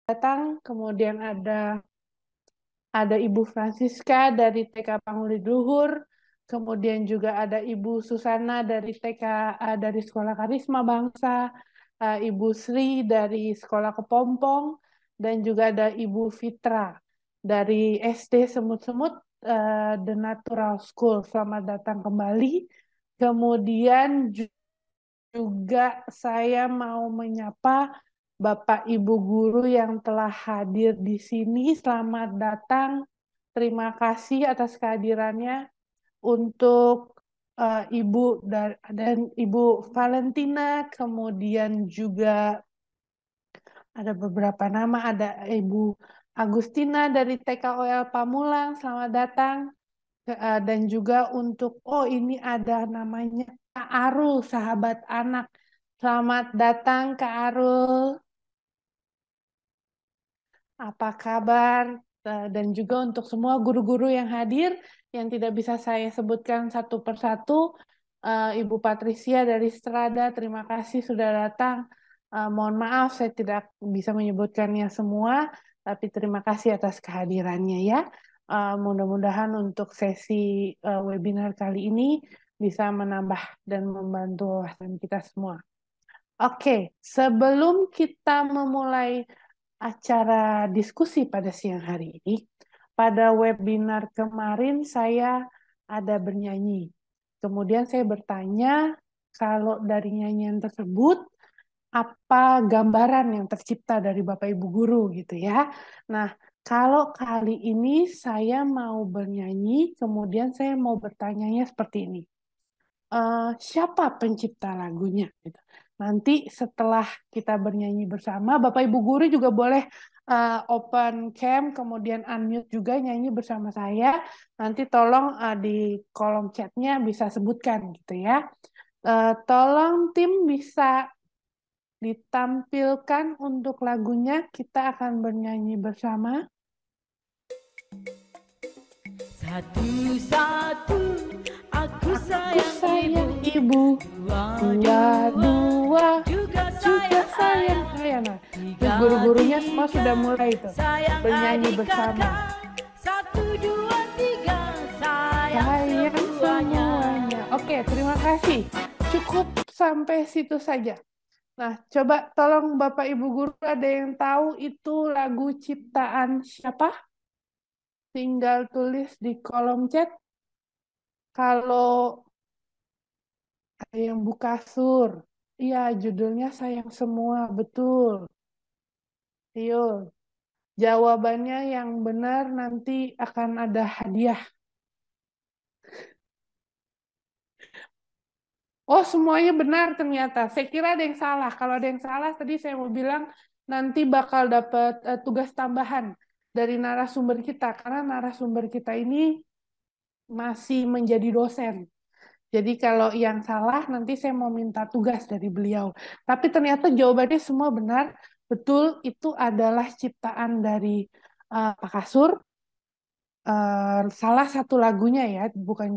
datang, kemudian ada Ibu Francisca dari TK Panguli Luhur, kemudian juga ada Ibu Susana dari dari Sekolah Karisma Bangsa, Ibu Sri dari Sekolah Kepompong, dan juga ada Ibu Fitra dari SD Semut-Semut The Natural School. Selamat datang kembali. Kemudian juga saya mau menyapa Bapak Ibu guru yang telah hadir di sini. Selamat datang. Terima kasih atas kehadirannya untuk Ibu dan Ibu Valentina, kemudian juga ada beberapa nama, ada Ibu Agustina dari TKOL Pamulang, selamat datang. Dan juga untuk, oh ini ada namanya Kak Arul, sahabat anak. Selamat datang Kak Arul. Apa kabar? Dan juga untuk semua guru-guru yang hadir, yang tidak bisa saya sebutkan satu persatu, Ibu Patricia dari Strada, terima kasih sudah datang. Mohon maaf, saya tidak bisa menyebutkannya semua, tapi terima kasih atas kehadirannya ya. Mudah-mudahan untuk sesi webinar kali ini bisa menambah dan membantu wawasan kita semua. Oke, sebelum kita memulai acara diskusi pada siang hari ini, pada webinar kemarin saya ada bernyanyi. Kemudian saya bertanya kalau dari nyanyian tersebut apa gambaran yang tercipta dari Bapak Ibu guru gitu ya. Nah, kalau kali ini saya mau bernyanyi, kemudian saya mau bertanyanya seperti ini. Siapa pencipta lagunya gitu. Nanti setelah kita bernyanyi bersama, Bapak Ibu guru juga boleh open cam, kemudian unmute juga nyanyi bersama saya. Nanti tolong di kolom chatnya bisa sebutkan gitu ya. Tolong tim bisa ditampilkan untuk lagunya. Kita akan bernyanyi bersama. Satu-satu aku sayang ibu. Dua juga sayang saya. Nah, guru-gurunya semua sudah mulai itu bernyanyi bersama. 1, 2, 3 Sayang semuanya. Oke, terima kasih. Cukup sampai situ saja. Nah, coba tolong Bapak Ibu guru, ada yang tahu itu lagu ciptaan siapa? Tinggal tulis di kolom chat. Kalau ada yang buka sur, iya judulnya Sayang Semua, betul. Yuk, jawabannya yang benar nanti akan ada hadiah. Oh, semuanya benar ternyata. Saya kira ada yang salah. Kalau ada yang salah, tadi saya mau bilang nanti bakal dapat tugas tambahan dari narasumber kita. Karena narasumber kita ini masih menjadi dosen. Jadi kalau yang salah, nanti saya mau minta tugas dari beliau. Tapi ternyata jawabannya semua benar. Betul, itu adalah ciptaan dari Pak Kasur. Salah satu lagunya ya, bukan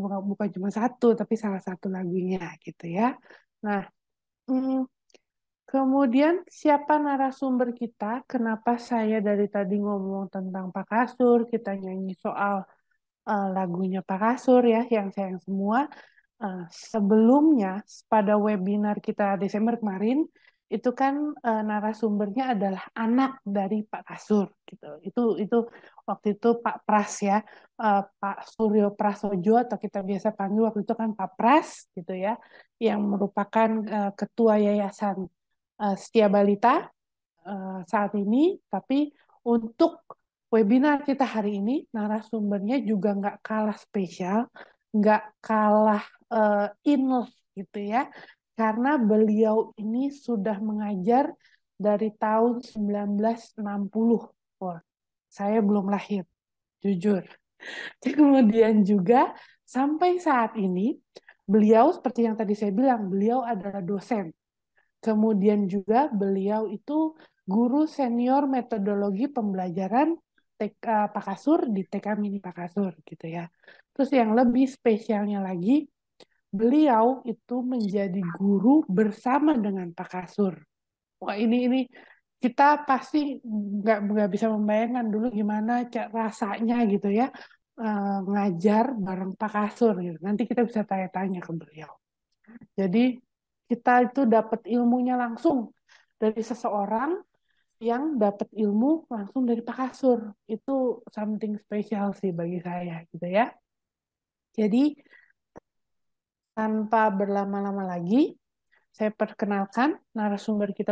cuma satu, tapi salah satu lagunya gitu ya. Nah, kemudian siapa narasumber kita? Kenapa saya dari tadi ngomong tentang Pak Kasur, kita nyanyi soal lagunya Pak Kasur ya, yang sayang semua. Sebelumnya pada webinar kita Desember kemarin itu kan narasumbernya adalah anak dari Pak Kasur gitu. Itu waktu itu Pak Pras ya, Pak Suryo Prasojo atau kita biasa panggil waktu itu kan Pak Pras gitu ya, yang merupakan ketua Yayasan Setia Balita saat ini. Tapi untuk webinar kita hari ini narasumbernya juga nggak kalah spesial, nggak kalah in gitu ya, karena beliau ini sudah mengajar dari tahun 1960. Wah, saya belum lahir, jujur. Kemudian juga sampai saat ini beliau seperti yang tadi saya bilang, beliau adalah dosen. Kemudian juga beliau itu guru senior metodologi pembelajaran TK Pak Kasur di TK Mini Pak Kasur gitu ya. Terus yang lebih spesialnya lagi, beliau itu menjadi guru bersama dengan Pak Kasur. Wah, ini kita pasti nggak bisa membayangkan dulu gimana rasanya gitu ya, ngajar bareng Pak Kasur gitu. Nanti kita bisa tanya-tanya ke beliau. Jadi kita itu dapat ilmunya langsung dari seseorang yang dapat ilmu langsung dari Pak Kasur. Itu something spesial sih bagi saya gitu ya. Jadi tanpa berlama-lama lagi, saya perkenalkan narasumber kita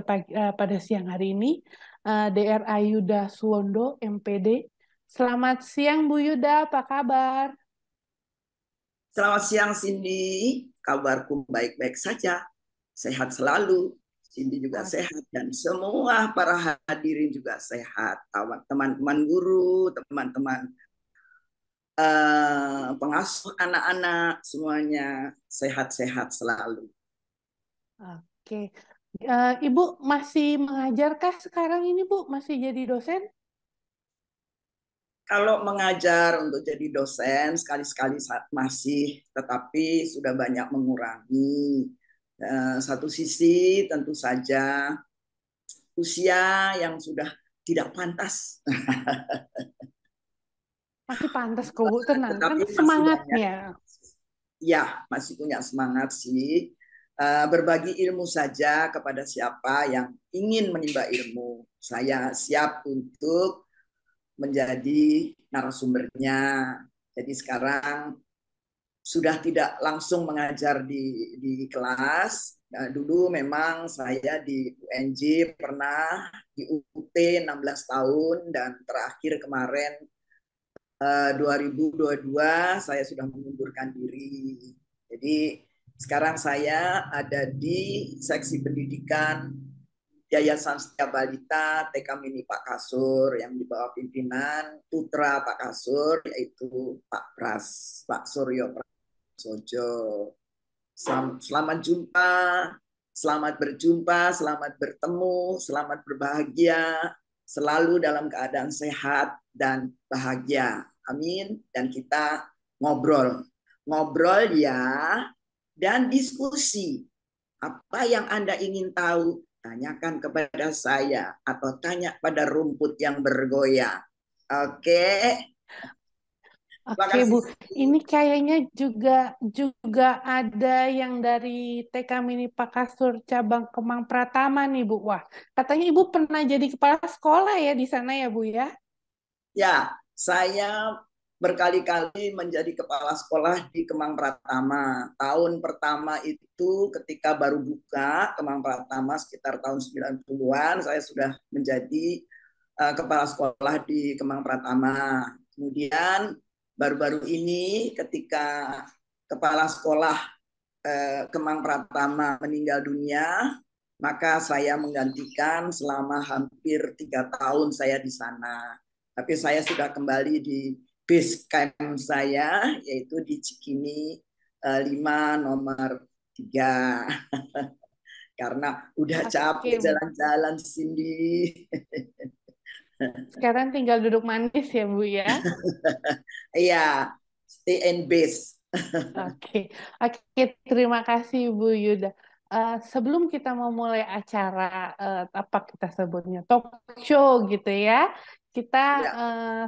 pada siang hari ini, Dr. Ayuda Suwondo, MPD. Selamat siang Bu Yuda, apa kabar? Selamat siang Cindy, kabarku baik-baik saja, sehat selalu. Cindy juga sehat dan semua para hadirin juga sehat. Teman-teman guru, teman-teman pengasuh anak-anak, semuanya sehat-sehat selalu. Oke, Ibu masih mengajarkah sekarang ini Bu? Masih jadi dosen? Kalau mengajar untuk jadi dosen sekali-sekali masih, tetapi sudah banyak mengurangi. Satu sisi tentu saja usia yang sudah tidak pantas. Masih pantas kok Bu, tenang. Kan Tetapi semangatnya. Ya, masih punya semangat sih. Berbagi ilmu saja kepada siapa yang ingin menimba ilmu. Saya siap untuk menjadi narasumbernya. Jadi sekarang sudah tidak langsung mengajar di kelas. Dulu memang saya di UNJ pernah, di UT 16 tahun, dan terakhir kemarin 2022 saya sudah mengundurkan diri. Jadi sekarang saya ada di seksi pendidikan Yayasan Setia Balita TK Mini Pak Kasur yang di bawah pimpinan putra Pak Kasur, yaitu Pak Suryo Prasojo. Selamat jumpa, selamat berjumpa, selamat bertemu, selamat berbahagia, selalu dalam keadaan sehat dan bahagia. Amin. Dan kita ngobrol ya, dan diskusi. Apa yang Anda ingin tahu, tanyakan kepada saya atau tanya pada rumput yang bergoyang. Oke. Oke Bu, ini kayaknya juga ada yang dari TK Mini Pak Kasur cabang Kemang Pratama nih Bu. Wah, katanya Ibu pernah jadi kepala sekolah ya di sana ya Bu ya? Ya, saya berkali-kali menjadi kepala sekolah di Kemang Pratama. Tahun pertama itu ketika baru buka Kemang Pratama sekitar tahun 90-an, saya sudah menjadi kepala sekolah di Kemang Pratama. Kemudian baru-baru ini ketika kepala sekolah Kemang Pratama meninggal dunia, maka saya menggantikan selama hampir 3 tahun saya di sana. Tapi saya sudah kembali di base camp saya, yaitu di Cikini 5 nomor 3. Karena udah capek jalan-jalan Cindy. Sekarang tinggal duduk manis ya Bu ya? Iya, stay in base. Oke, terima kasih Bu Yuda. Sebelum kita memulai acara apa kita sebutnya talk show gitu ya, kita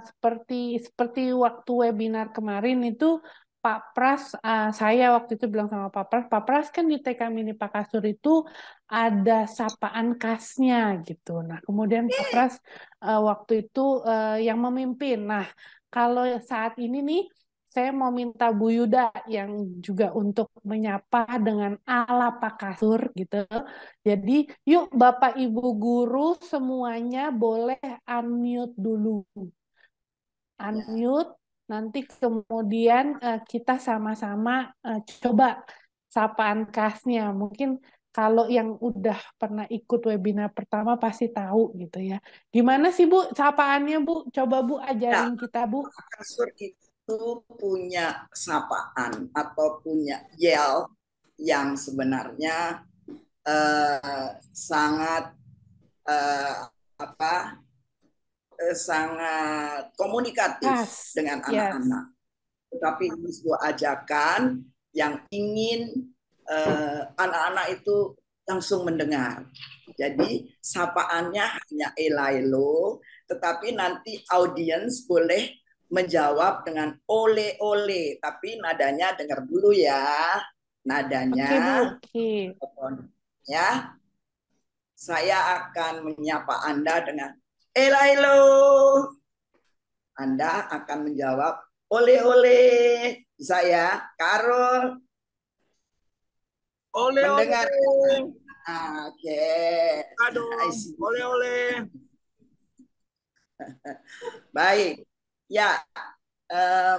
seperti waktu webinar kemarin itu Pak Pras, saya waktu itu bilang sama Pak Pras kan di TK Mini Pak Kasur itu ada sapaan khasnya gitu. Nah kemudian Pak Pras waktu itu yang memimpin. Nah kalau saat ini nih saya mau minta Bu Yuda yang juga untuk menyapa dengan ala Pak Kasur gitu. Jadi yuk Bapak Ibu guru semuanya boleh unmute dulu. Unmute, nanti kemudian kita sama-sama coba sapaan khasnya. Mungkin kalau yang udah pernah ikut webinar pertama pasti tahu gitu ya. Gimana sih Bu sapaannya Bu? Coba Bu ajarin kita Bu. Pak Kasur itu punya sapaan atau punya yel yang sebenarnya sangat sangat komunikatif dengan anak-anak. Tetapi ini sebuah ajakan yang ingin anak-anak itu langsung mendengar. Jadi sapaannya hanya elailo, tetapi nanti audiens boleh menjawab dengan ole-ole, tapi nadanya dengar dulu ya. Nadanya, Oke, Bu. Oke. ya. Saya akan menyapa Anda dengan elailo. Anda akan menjawab ole-ole. Bisa ya, Karol. Ole-ole. Mendengar. Oke. Aduh, ole-ole. Baik. Ya,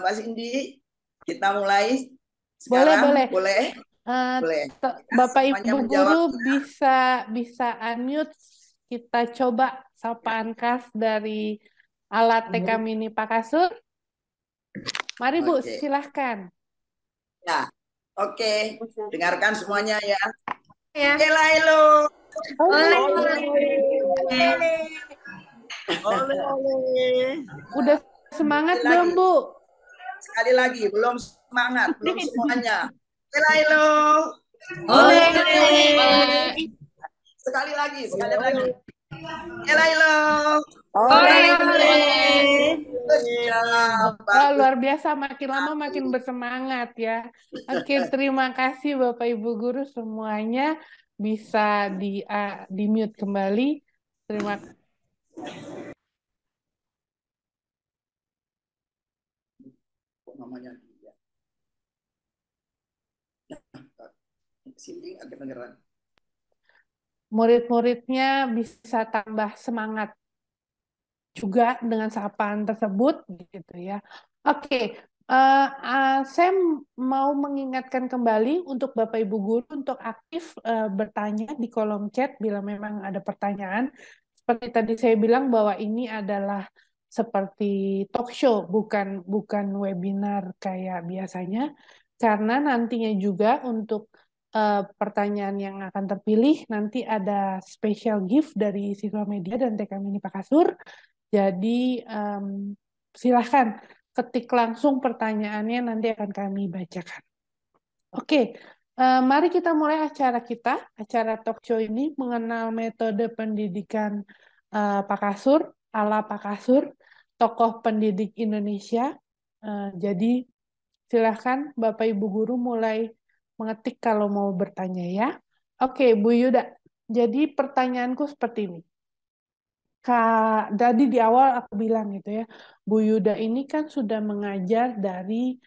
Mbak Cindy, kita mulai Boleh, sekarang. boleh. Boleh? Boleh. Bapak Semuanya Ibu menjawab. guru bisa unmute, kita coba sapaan khas dari alat TK Mini Pak Kasur. Mari Bu, Oke. silahkan. Ya, oke. Dengarkan semuanya ya. Ya. Elailo. Ole-ole. Udah semangat Sekali belum, lagi. Bu? Sekali lagi, belum semangat, belum semuanya. Elailo. Sekali lagi, sekali lagi. Elailo. Oh, luar biasa, makin lama makin bersemangat ya. Oke, terima kasih Bapak Ibu guru semuanya, bisa di mute kembali. Terima kasih. Namanya dia. Sini agak kedengeran. Murid-muridnya bisa tambah semangat juga dengan sapaan tersebut gitu ya. Oke, saya mau mengingatkan kembali untuk Bapak Ibu guru untuk aktif bertanya di kolom chat bila memang ada pertanyaan. Seperti tadi saya bilang bahwa ini adalah seperti talk show, bukan webinar kayak biasanya, karena nantinya juga untuk pertanyaan yang akan terpilih nanti ada special gift dari Siswa Media dan TK Mini Pak Kasur. Jadi silahkan ketik langsung pertanyaannya, nanti akan kami bacakan. Oke, mari kita mulai acara kita, acara talk show ini mengenal metode pendidikan Pak Kasur, ala Pak Kasur, tokoh pendidik Indonesia. Jadi silahkan Bapak Ibu Guru mulai mengetik kalau mau bertanya ya. Oke, Bu Yuda, jadi pertanyaanku seperti ini. Tadi di awal aku bilang gitu ya, Bu Yuda ini kan sudah mengajar dari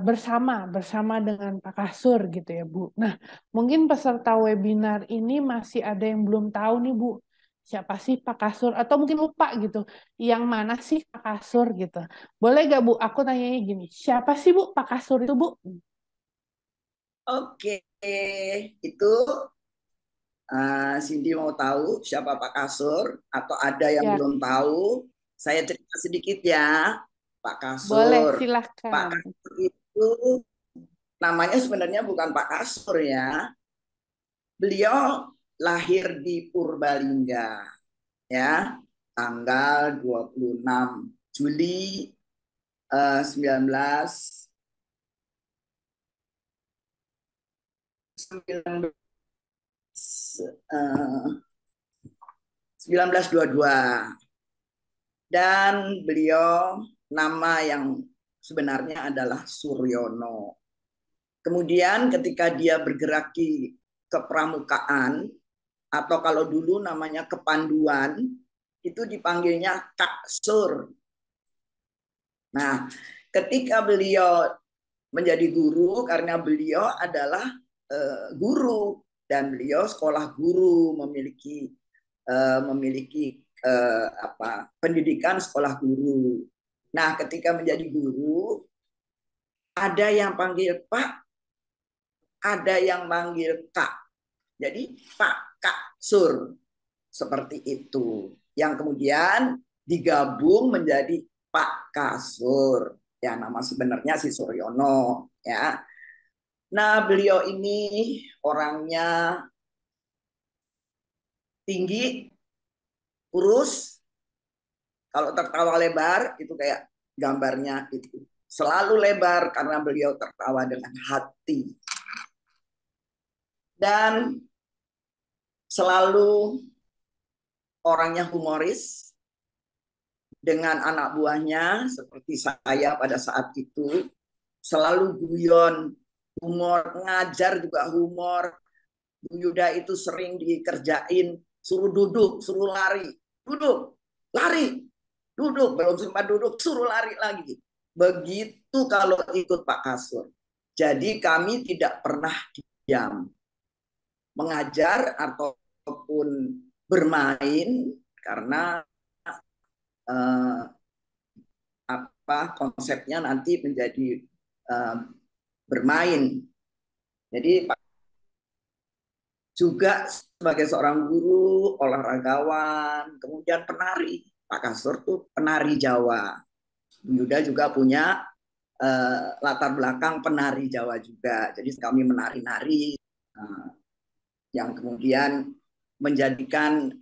bersama dengan Pak Kasur gitu ya Bu. Nah, mungkin peserta webinar ini masih ada yang belum tahu nih Bu, siapa sih Pak Kasur atau mungkin lupa gitu, yang mana sih Pak Kasur gitu. Boleh gak Bu, aku tanyanya gini, siapa sih Bu Pak Kasur itu Bu? Oke, itu Cindy mau tahu siapa Pak Kasur atau ada yang Ya, belum tahu? Saya cerita sedikit ya. Pak boleh Kasur. Pak silahkan. Kasur itu namanya sebenarnya bukan Pak Kasur ya. Beliau lahir di Purbalingga ya, tanggal 26 Juli 1922 dan beliau nama yang sebenarnya adalah Suryono. Kemudian ketika dia bergerak ke pramukaan atau kalau dulu namanya kepanduan, itu dipanggilnya Kak Sur. Nah, ketika beliau menjadi guru, karena beliau adalah guru dan beliau sekolah guru, memiliki pendidikan sekolah guru. Nah, ketika menjadi guru, ada yang panggil Pak, ada yang panggil Kak. Jadi Pak Kak Sur seperti itu. Yang kemudian digabung menjadi Pak Kasur. Ya, nama sebenarnya si Suryono ya. Nah, beliau ini orangnya tinggi, kurus, kalau tertawa lebar itu kayak gambarnya itu. Selalu lebar karena beliau tertawa dengan hati. Dan selalu orangnya humoris dengan anak buahnya seperti saya pada saat itu, selalu guyon, humor, ngajar juga humor. Bu Yuda itu sering dikerjain, suruh duduk, suruh lari, duduk, lari, duduk, belum sempat duduk, suruh lari lagi. Begitu kalau ikut Pak Kasur. Jadi kami tidak pernah diam. Mengajar ataupun bermain karena konsepnya nanti menjadi bermain. Jadi juga sebagai seorang guru, olahragawan, kemudian penari. Pak Kasur tuh penari Jawa. Bu Yuda juga punya latar belakang penari Jawa juga. Jadi kami menari-nari yang kemudian menjadikan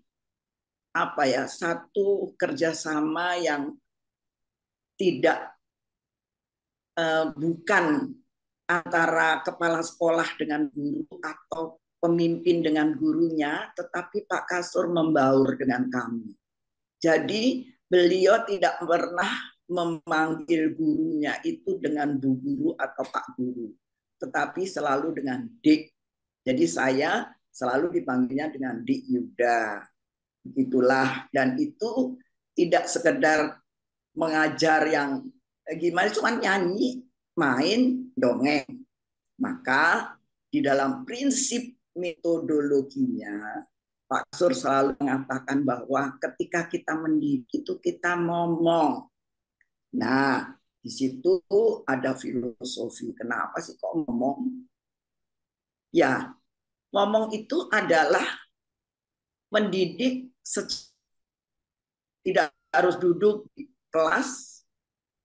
satu kerjasama yang tidak bukan antara kepala sekolah dengan guru atau pemimpin dengan gurunya, tetapi Pak Kasur membaur dengan kami. Jadi beliau tidak pernah memanggil gurunya itu dengan Bu Guru atau Pak Guru, tetapi selalu dengan Dik. Jadi saya selalu dipanggilnya dengan Dik Yuda. Itulah, dan itu tidak sekedar mengajar yang gimana, cuma nyanyi, main, dongeng. Maka di dalam prinsip metodologinya, Pak Kasur selalu mengatakan bahwa ketika kita mendidik itu kita ngomong. Nah, di situ ada filosofi. Kenapa sih kok ngomong? Ya, ngomong itu adalah mendidik tidak harus duduk di kelas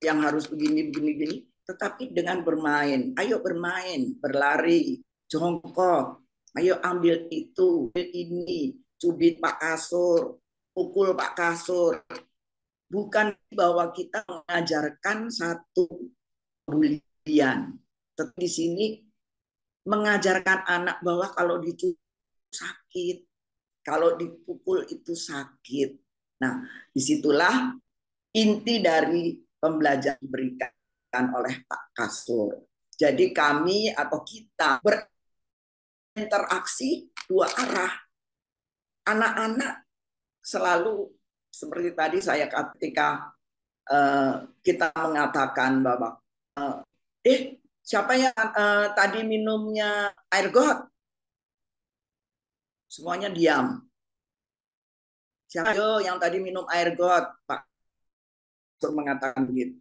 yang harus begini, tetapi dengan bermain. Ayo bermain, berlari, jongkok, ayo ambil itu, ambil ini, cubit Pak Kasur, pukul Pak Kasur. Bukan bahwa kita mengajarkan satu bulian, tetapi di sini mengajarkan anak bahwa kalau dicubit sakit, kalau dipukul itu sakit. Nah, disitulah inti dari pembelajaran diberikan oleh Pak Kasur. Jadi kami atau kita berinteraksi dua arah. Anak-anak selalu seperti tadi saya ketika kita mengatakan bahwa siapa yang tadi minumnya air got? Semuanya diam. Siapa yang tadi minum air got? Pak Kasur mengatakan begitu.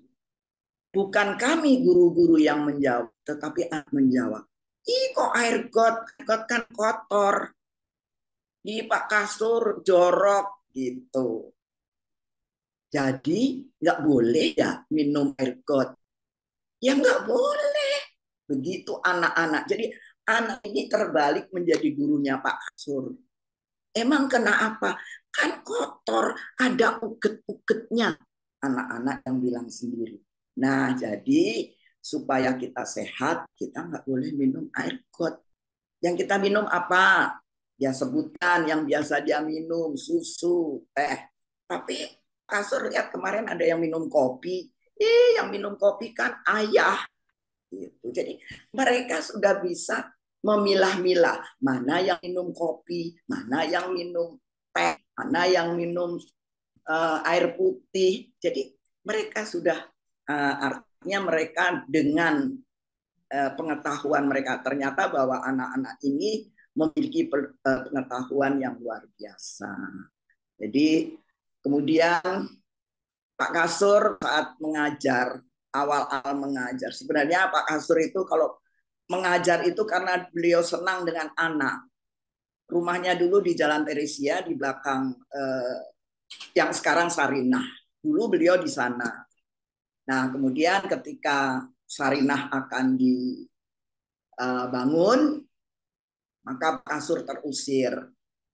Bukan kami guru-guru yang menjawab, tetapi anak menjawab. Ih, kok air got kan kotor. Di Pak Kasur jorok gitu. Jadi nggak boleh ya minum air got. Ya nggak boleh. Begitu anak-anak. Jadi anak ini terbalik menjadi gurunya Pak Kasur. Emang kenapa? Kan kotor, ada uget-ugetnya. Anak-anak yang bilang sendiri. Nah, jadi supaya kita sehat, kita nggak boleh minum air got. Yang kita minum apa? Ya sebutkan yang biasa dia minum, susu, teh. Tapi Kasur lihat kemarin ada yang minum kopi. Yang minum kopi kan ayah. Gitu. Jadi mereka sudah bisa memilah-milah mana yang minum kopi, mana yang minum teh, mana yang minum air putih. Jadi mereka sudah artinya mereka dengan pengetahuan mereka ternyata bahwa anak-anak ini memiliki pengetahuan yang luar biasa. Jadi kemudian Pak Kasur saat mengajar, awal-awal mengajar, sebenarnya Pak Kasur itu kalau mengajar itu karena beliau senang dengan anak. Rumahnya dulu di Jalan Teresia di belakang yang sekarang Sarinah. Dulu beliau di sana. Nah, kemudian ketika Sarinah akan dibangun, maka Pak Kasur terusir,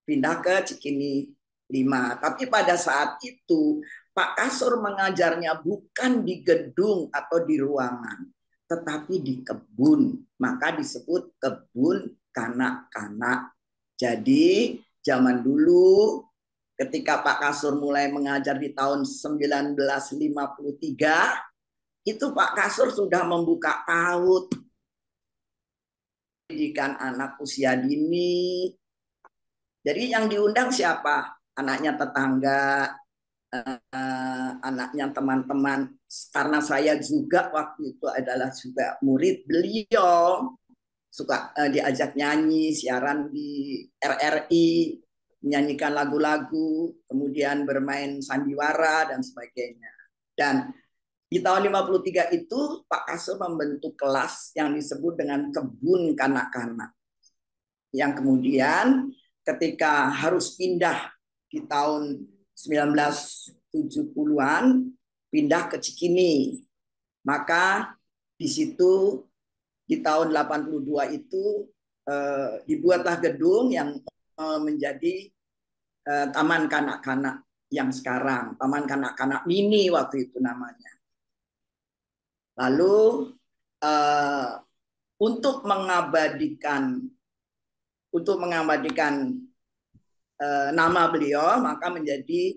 pindah ke Cikini 5. Tapi pada saat itu Pak Kasur mengajarnya bukan di gedung atau di ruangan, tetapi di kebun. Maka disebut kebun kanak-kanak. Jadi zaman dulu ketika Pak Kasur mulai mengajar di tahun 1953, itu Pak Kasur sudah membuka PAUD pendidikan anak usia dini. Jadi yang diundang siapa? Anaknya tetangga, anaknya teman-teman. Karena saya juga waktu itu adalah juga murid beliau, suka diajak nyanyi, siaran di RRI, menyanyikan lagu-lagu, kemudian bermain sandiwara dan sebagainya. Dan di tahun 53 itu Pak Kasur membentuk kelas yang disebut dengan kebun kanak-kanak. Yang kemudian ketika harus pindah di tahun 1970-an, pindah ke Cikini. Maka di situ di tahun 82 itu dibuatlah gedung yang menjadi Taman Kanak-kanak yang sekarang, Taman Kanak-kanak Mini waktu itu namanya. Lalu untuk mengabadikan nama beliau, maka menjadi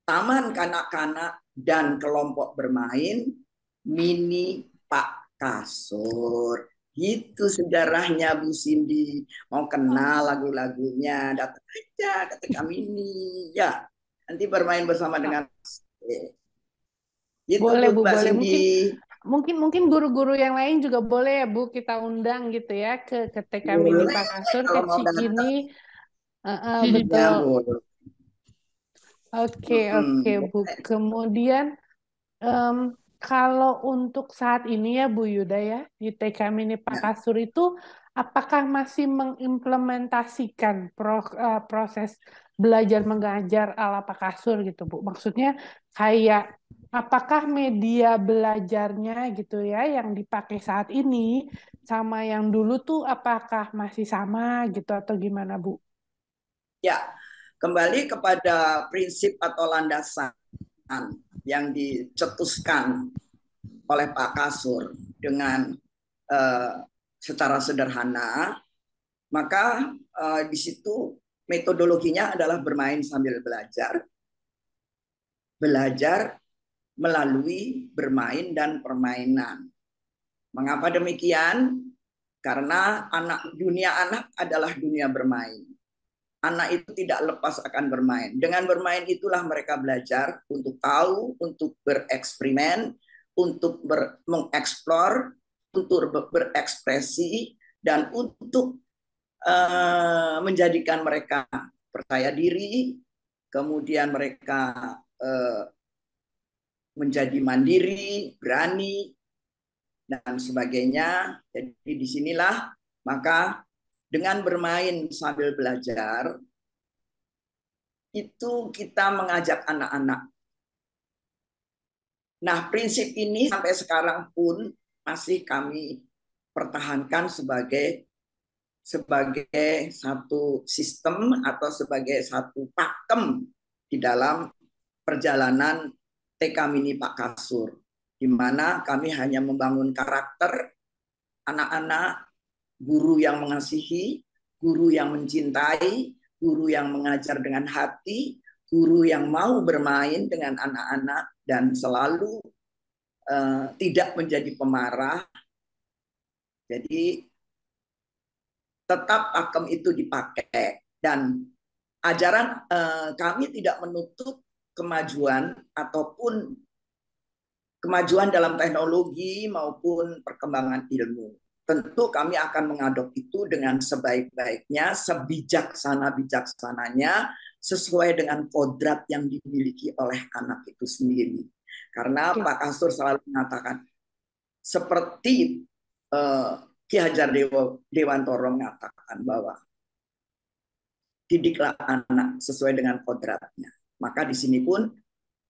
Taman Kanak-kanak dan Kelompok Bermain Mini Pak Kasur. Gitu sejarahnya Bu Cindy. Mau kenal lagu-lagunya, datang aja ke kami ini. Ya, nanti bermain bersama dengan gitu, boleh Bu, Mbak boleh. Cindy. Mungkin guru-guru yang lain juga boleh ya Bu, kita undang gitu ya ke TK Mini Pak Kasur, ke Kalau mau datang. Cikini. Ya, Betul. boleh. Oke Bu. Kemudian kalau untuk saat ini ya Bu Yuda ya, di TK Mini Pak Kasur itu apakah masih mengimplementasikan proses belajar mengajar ala Pak Kasur gitu Bu? Maksudnya kayak apakah media belajarnya gitu ya yang dipakai saat ini sama yang dulu tuh apakah masih sama gitu atau gimana Bu? Ya, kembali kepada prinsip atau landasan yang dicetuskan oleh Pak Kasur dengan secara sederhana, maka di situ metodologinya adalah bermain sambil belajar, belajar melalui bermain dan permainan. Mengapa demikian? Karena dunia anak adalah dunia bermain. Anak itu tidak lepas akan bermain. Dengan bermain itulah mereka belajar untuk tahu, untuk bereksperimen, untuk mengeksplor, untuk berekspresi, dan untuk menjadikan mereka percaya diri, kemudian mereka menjadi mandiri, berani, dan sebagainya. Jadi disinilah maka dengan bermain sambil belajar, itu kita mengajak anak-anak. Nah, prinsip ini sampai sekarang pun masih kami pertahankan sebagai satu sistem atau sebagai satu pakem di dalam perjalanan TK Mini Pak Kasur, di mana kami hanya membangun karakter anak-anak, guru yang mengasihi, guru yang mencintai, guru yang mengajar dengan hati, guru yang mau bermain dengan anak-anak dan selalu tidak menjadi pemarah. Jadi tetap pakem itu dipakai dan ajaran kami tidak menutup kemajuan ataupun kemajuan dalam teknologi maupun perkembangan ilmu. Tentu kami akan mengadop itu dengan sebaik-baiknya, sebijaksana-bijaksananya, sesuai dengan kodrat yang dimiliki oleh anak itu sendiri. Karena Pak Kasur selalu mengatakan, seperti Ki Hajar Dewantoro mengatakan bahwa didiklah anak sesuai dengan kodratnya. Maka di sini pun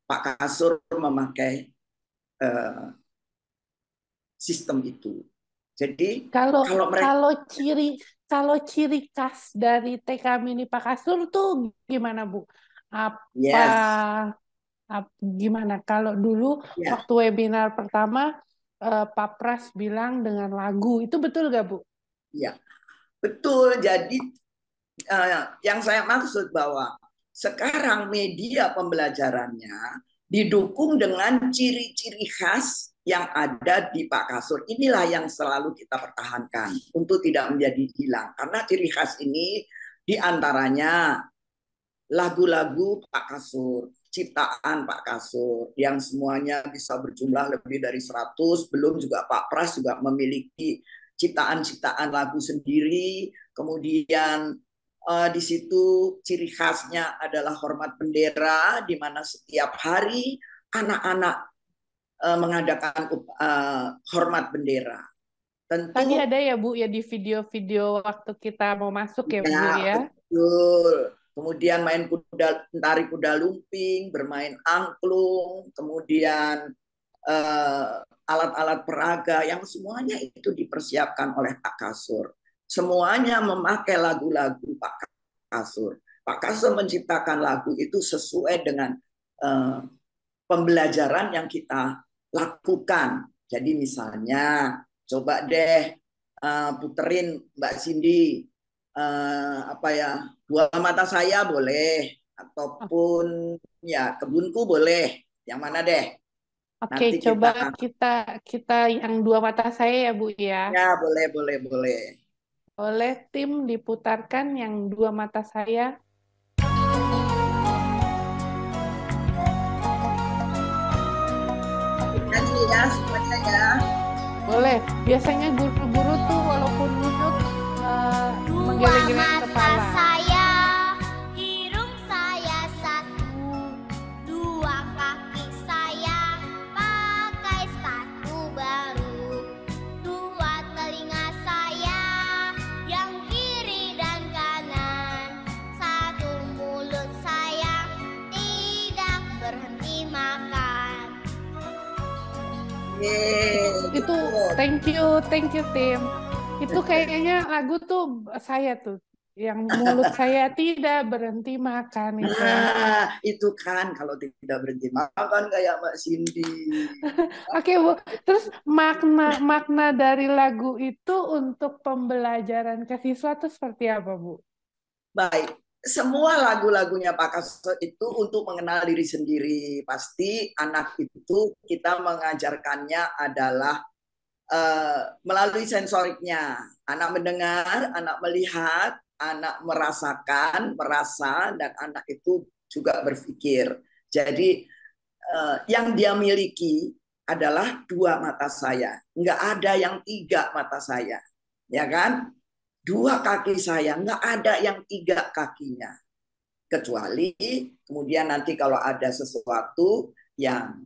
Pak Kasur memakai sistem itu. Jadi kalau ciri khas dari TK Mini Pak Kasur tuh gimana Bu? Gimana? Kalau dulu waktu webinar pertama Pak Pras bilang dengan lagu, itu betul gak Bu? Ya, betul. Jadi Yang saya maksud bahwa sekarang media pembelajarannya didukung dengan ciri-ciri khas yang ada di Pak Kasur. Inilah yang selalu kita pertahankan untuk tidak menjadi hilang. Karena ciri khas ini diantaranya lagu-lagu Pak Kasur, ciptaan Pak Kasur, yang semuanya bisa berjumlah lebih dari 100, belum juga Pak Pras juga memiliki ciptaan-ciptaan lagu sendiri, kemudian di situ ciri khasnya adalah hormat bendera, di mana setiap hari anak-anak mengadakan hormat bendera. Tentu Tadi ada ya Bu ya di video-video waktu kita mau masuk ya Bu ya. Betul. Kemudian main kuda, tari kuda lumping, bermain angklung, kemudian alat-alat peraga yang semuanya itu dipersiapkan oleh Pak Kasur. Semuanya memakai lagu-lagu Pak Kasur. Pak Kasur menciptakan lagu itu sesuai dengan pembelajaran yang kita lakukan. Jadi misalnya, coba deh puterin Mbak Cindy, apa ya, dua mata saya boleh, ataupun ya kebunku boleh. Yang mana deh? Oke, Nanti coba kita yang dua mata saya ya Bu ya. ya boleh. Oleh tim diputarkan yang dua mata saya. Nyanyi ya semuanya ya. Boleh. Biasanya guru-guru tuh walaupun duduk Dua menggeleng-geleng mata kepala. saya, hidung saya satu, dua kaki saya pakai sepatu baru, dua telinga saya yang kiri dan kanan, satu mulut saya tidak berhenti makan. Itu thank you tim. Itu kayaknya lagu tuh saya tuh yang mulut saya tidak berhenti makan itu. Nah, itu kan kalau tidak berhenti makan kayak Mbak Cindy. Oke Bu, terus makna dari lagu itu untuk pembelajaran ke siswa tuh seperti apa Bu? Baik, semua lagu-lagunya Pak Kasut itu untuk mengenal diri sendiri. Pasti anak itu kita mengajarkannya adalah melalui sensoriknya. Anak mendengar, anak melihat, anak merasakan, merasa, dan anak itu juga berpikir. Jadi yang dia miliki adalah dua mata saya. Nggak ada yang tiga mata saya. Ya kan? Dua kaki saya, nggak ada yang tiga kakinya. Kecuali kemudian nanti kalau ada sesuatu yang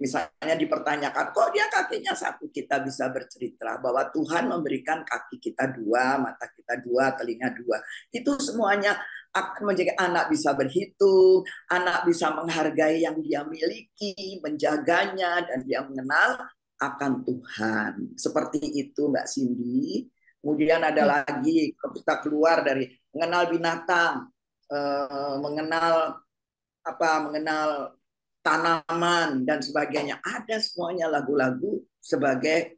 misalnya dipertanyakan, kok dia kakinya satu, kita bisa bercerita bahwa Tuhan memberikan kaki kita dua, mata kita dua, telinga dua. Itu semuanya akan menjadi anak bisa berhitung, anak bisa menghargai yang dia miliki, menjaganya, dan dia mengenal akan Tuhan. Seperti itu Mbak Cindy. Kemudian ada lagi, kita keluar dari mengenal binatang, mengenal tanaman dan sebagainya. Ada semuanya lagu-lagu sebagai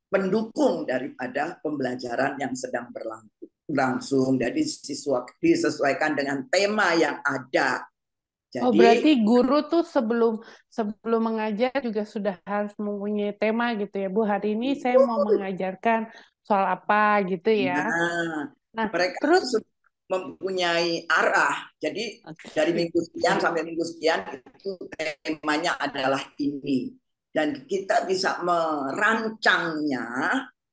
pendukung daripada pembelajaran yang sedang berlangsung. Jadi disesuaikan dengan tema yang ada. Jadi, berarti guru tuh sebelum mengajar juga sudah harus mempunyai tema gitu ya Bu. Hari ini saya mau mengajarkan soal apa gitu ya. Nah, mereka terus mempunyai arah. Jadi dari minggu sekian sampai minggu sekian itu temanya adalah ini. Dan kita bisa merancangnya,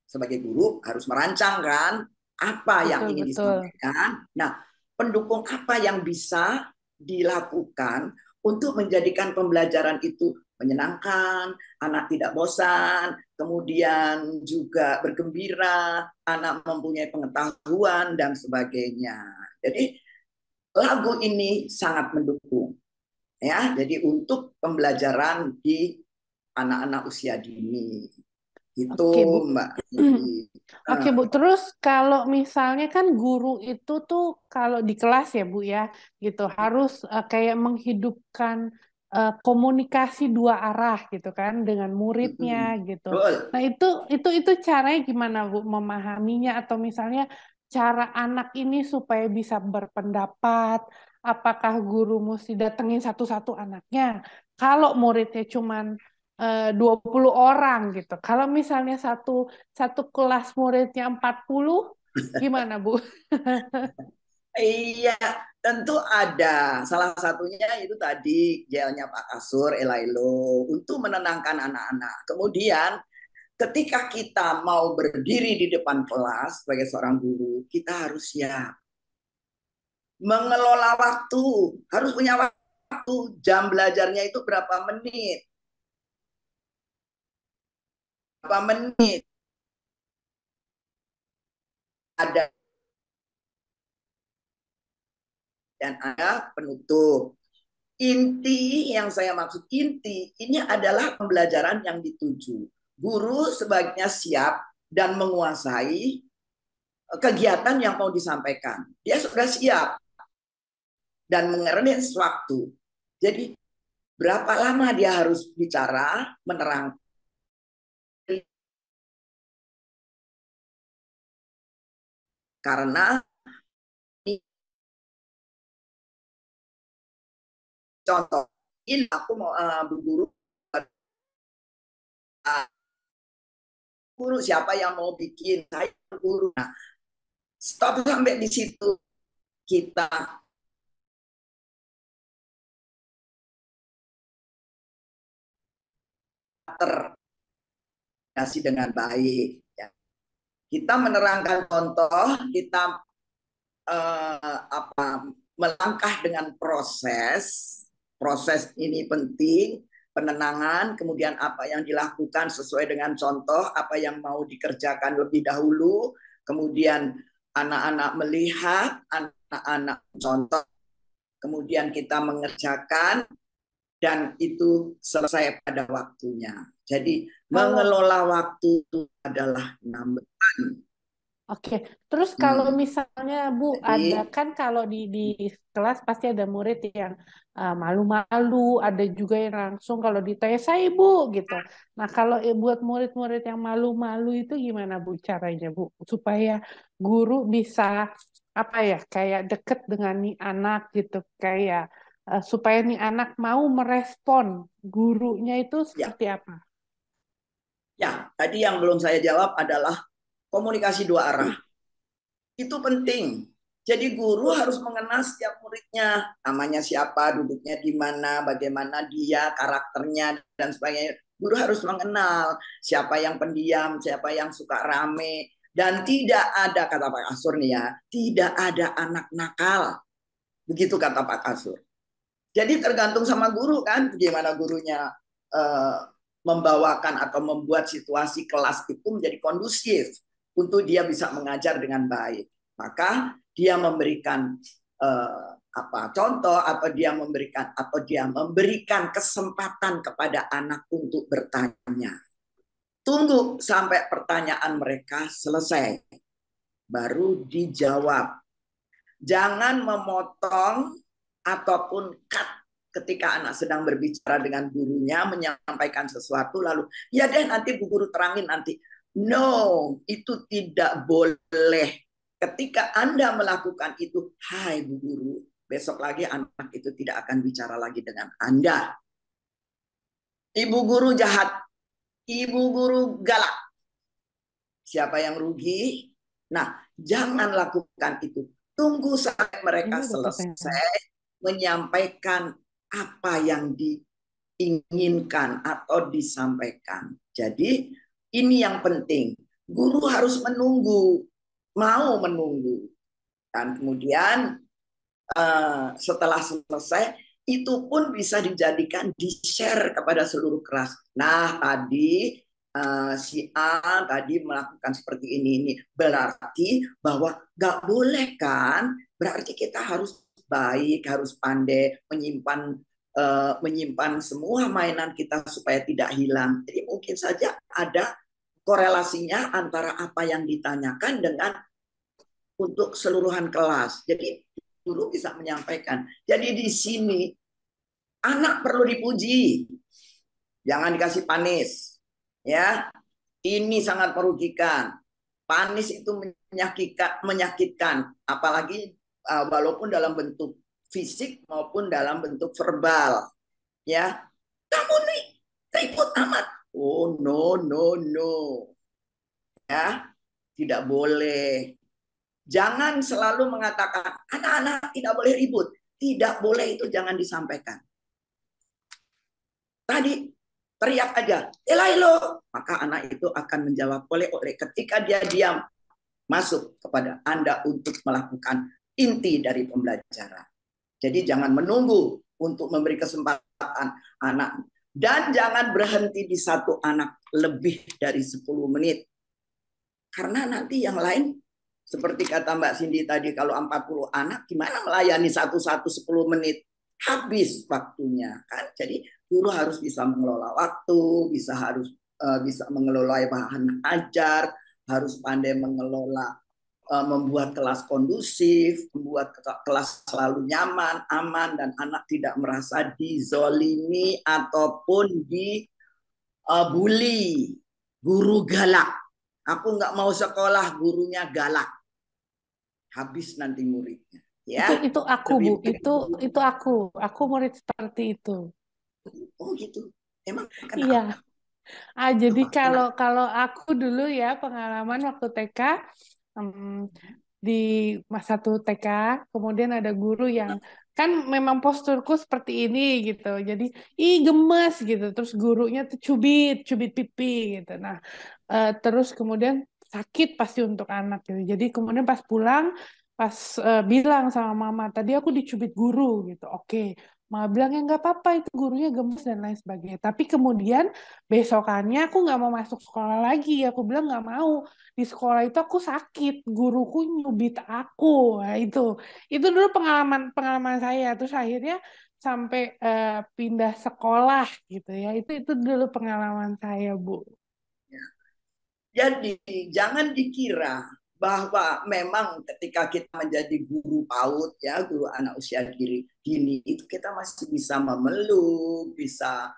sebagai guru harus merancang kan apa yang ingin disampaikan. Nah, pendukung apa yang bisa dilakukan untuk menjadikan pembelajaran itu menyenangkan, anak tidak bosan, kemudian juga bergembira, anak mempunyai pengetahuan dan sebagainya. Jadi lagu ini sangat mendukung, ya. Jadi untuk pembelajaran di anak-anak usia dini, itu Mbak. Oke Bu, terus kalau misalnya kan guru itu tuh kalau di kelas ya Bu ya, gitu harus kayak menghidupkan komunikasi dua arah gitu kan dengan muridnya gitu. Nah itu caranya gimana Bu memahaminya atau misalnya cara anak ini supaya bisa berpendapat? Apakah guru mesti datengin satu-satu anaknya? Kalau muridnya cuman 20 orang gitu. Kalau misalnya satu kelas muridnya 40, gimana, Bu? Iya, tentu ada. Salah satunya itu tadi gelnya Pak Kasur, Elailo, untuk menenangkan anak-anak. Kemudian ketika kita mau berdiri di depan kelas sebagai seorang guru, kita harus siap. Mengelola waktu, harus punya waktu. Jam belajarnya itu berapa menit? Berapa menit? Ada dan ada penutup. Inti yang saya maksud inti ini adalah pembelajaran yang dituju. Guru sebaiknya siap dan menguasai kegiatan yang mau disampaikan. Dia sudah siap dan mengerti waktu. Jadi berapa lama dia harus bicara, menerangkan. Karena contoh, ini aku mau berguru, guru siapa yang mau bikin, saya guru. Nah, stop sampai di situ, kita terkomunikasi dengan baik. Ya. Kita menerangkan contoh, kita melangkah dengan proses. Proses ini penting, penenangan, kemudian apa yang dilakukan sesuai dengan contoh, apa yang mau dikerjakan lebih dahulu, kemudian anak-anak melihat, anak-anak contoh, kemudian kita mengerjakan, dan itu selesai pada waktunya. Jadi mengelola waktu itu adalah number one. Oke, terus kalau misalnya Bu, Jadi, ada kan kalau di kelas pasti ada murid yang malu-malu, ada juga yang langsung kalau ditanya saya Bu gitu. Nah kalau buat murid-murid yang malu-malu itu gimana Bu caranya Bu supaya guru bisa apa ya kayak deket dengan nih anak gitu, kayak supaya nih anak mau merespon gurunya itu ya, seperti apa? ya, tadi yang belum saya jawab adalah komunikasi dua arah. Itu penting. Jadi guru harus mengenal setiap muridnya, namanya siapa, duduknya di mana, bagaimana dia, karakternya, dan sebagainya. Guru harus mengenal siapa yang pendiam, siapa yang suka rame, dan tidak ada, kata Pak Kasur nih ya, tidak ada anak nakal. Begitu kata Pak Kasur. Jadi tergantung sama guru kan, gimana gurunya membawakan atau membuat situasi kelas itu menjadi kondusif untuk dia bisa mengajar dengan baik. Maka dia memberikan contoh atau dia memberikan kesempatan kepada anak untuk bertanya. Tunggu sampai pertanyaan mereka selesai, baru dijawab. Jangan memotong ataupun cut ketika anak sedang berbicara dengan gurunya, menyampaikan sesuatu, lalu ya deh nanti Bu Guru terangin nanti. No, itu tidak boleh. Ketika Anda melakukan itu, hai Bu Guru, besok lagi anak itu tidak akan bicara lagi dengan Anda. Ibu guru jahat, ibu guru galak. Siapa yang rugi? Nah, jangan lakukan itu. Tunggu sampai mereka selesai menyampaikan apa yang diinginkan atau disampaikan. Jadi, ini yang penting. Guru harus menunggu, mau menunggu. Dan kemudian setelah selesai, itu pun bisa dijadikan di-share kepada seluruh kelas. Nah, tadi si A tadi melakukan seperti ini. Berarti bahwa nggak boleh kan? Berarti kita harus baik, harus pandai menyimpan semua mainan kita supaya tidak hilang. Jadi mungkin saja ada korelasinya antara apa yang ditanyakan dengan untuk keseluruhan kelas. Jadi guru bisa menyampaikan. Jadi di sini anak perlu dipuji, jangan dikasih panis. Ya, ini sangat merugikan. Panis itu menyakitkan, apalagi walaupun dalam bentuk fisik maupun dalam bentuk verbal. Ya, kamu nih ribut amat. Oh no no no, ya tidak boleh. Jangan selalu mengatakan anak-anak tidak boleh ribut. Tidak boleh, itu jangan disampaikan. Tadi teriak aja, Elailo, maka anak itu akan menjawab oleh ketika dia diam, masuk kepada Anda untuk melakukan inti dari pembelajaran. Jadi jangan menunggu untuk memberi kesempatan anak, dan jangan berhenti di satu anak lebih dari 10 menit. Karena nanti yang lain, seperti kata Mbak Cindy tadi, kalau 40 anak gimana melayani satu-satu 10 menit? Habis waktunya kan. Jadi guru harus bisa mengelola waktu, bisa mengelola bahan ajar, harus pandai mengelola, membuat kelas kondusif, membuat kelas selalu nyaman, aman, dan anak tidak merasa dizolimi ataupun dibully. Guru galak, aku nggak mau sekolah, gurunya galak, habis nanti muridnya. Ya, itu aku Bu, itu aku murid seperti itu. Oh gitu, emang Iya. kenapa? Jadi Kenapa? kalau aku dulu ya pengalaman waktu TK, di masa 1 TK, kemudian ada guru yang kan memang posturku seperti ini gitu, jadi gemes gitu, terus gurunya tuh cubit pipi gitu. Nah, terus kemudian sakit pasti untuk anak gitu. Jadi kemudian pas pulang, pas bilang sama mama, tadi aku dicubit guru gitu. Oke, mama bilang ya nggak apa-apa, itu gurunya gemes dan lain sebagainya. Tapi kemudian besokannya aku nggak mau masuk sekolah lagi. Aku bilang nggak mau. Di sekolah itu aku sakit, guruku nyubit aku. Nah, itu dulu pengalaman saya. Terus akhirnya sampai pindah sekolah gitu ya. Itu dulu pengalaman saya, Bu. Jadi jangan dikira bahwa memang ketika kita menjadi guru PAUD, ya guru anak usia dini itu kita masih bisa memeluk, bisa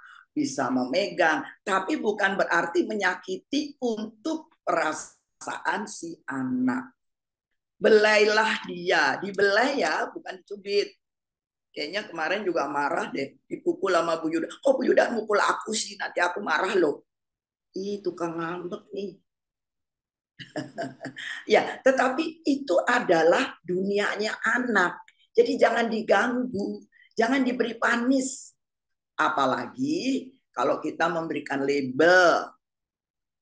memegang, tapi bukan berarti menyakiti untuk perasaan si anak. Belailah dia, dibelai ya, bukan dicubit. Kayaknya kemarin juga marah deh, dipukul sama Bu Yuda. Kok Bu Yuda mukul aku sih, nanti aku marah loh. Ih, tukang ngambek nih. Ya, tetapi itu adalah dunianya anak. Jadi jangan diganggu, jangan diberi panis. Apalagi kalau kita memberikan label.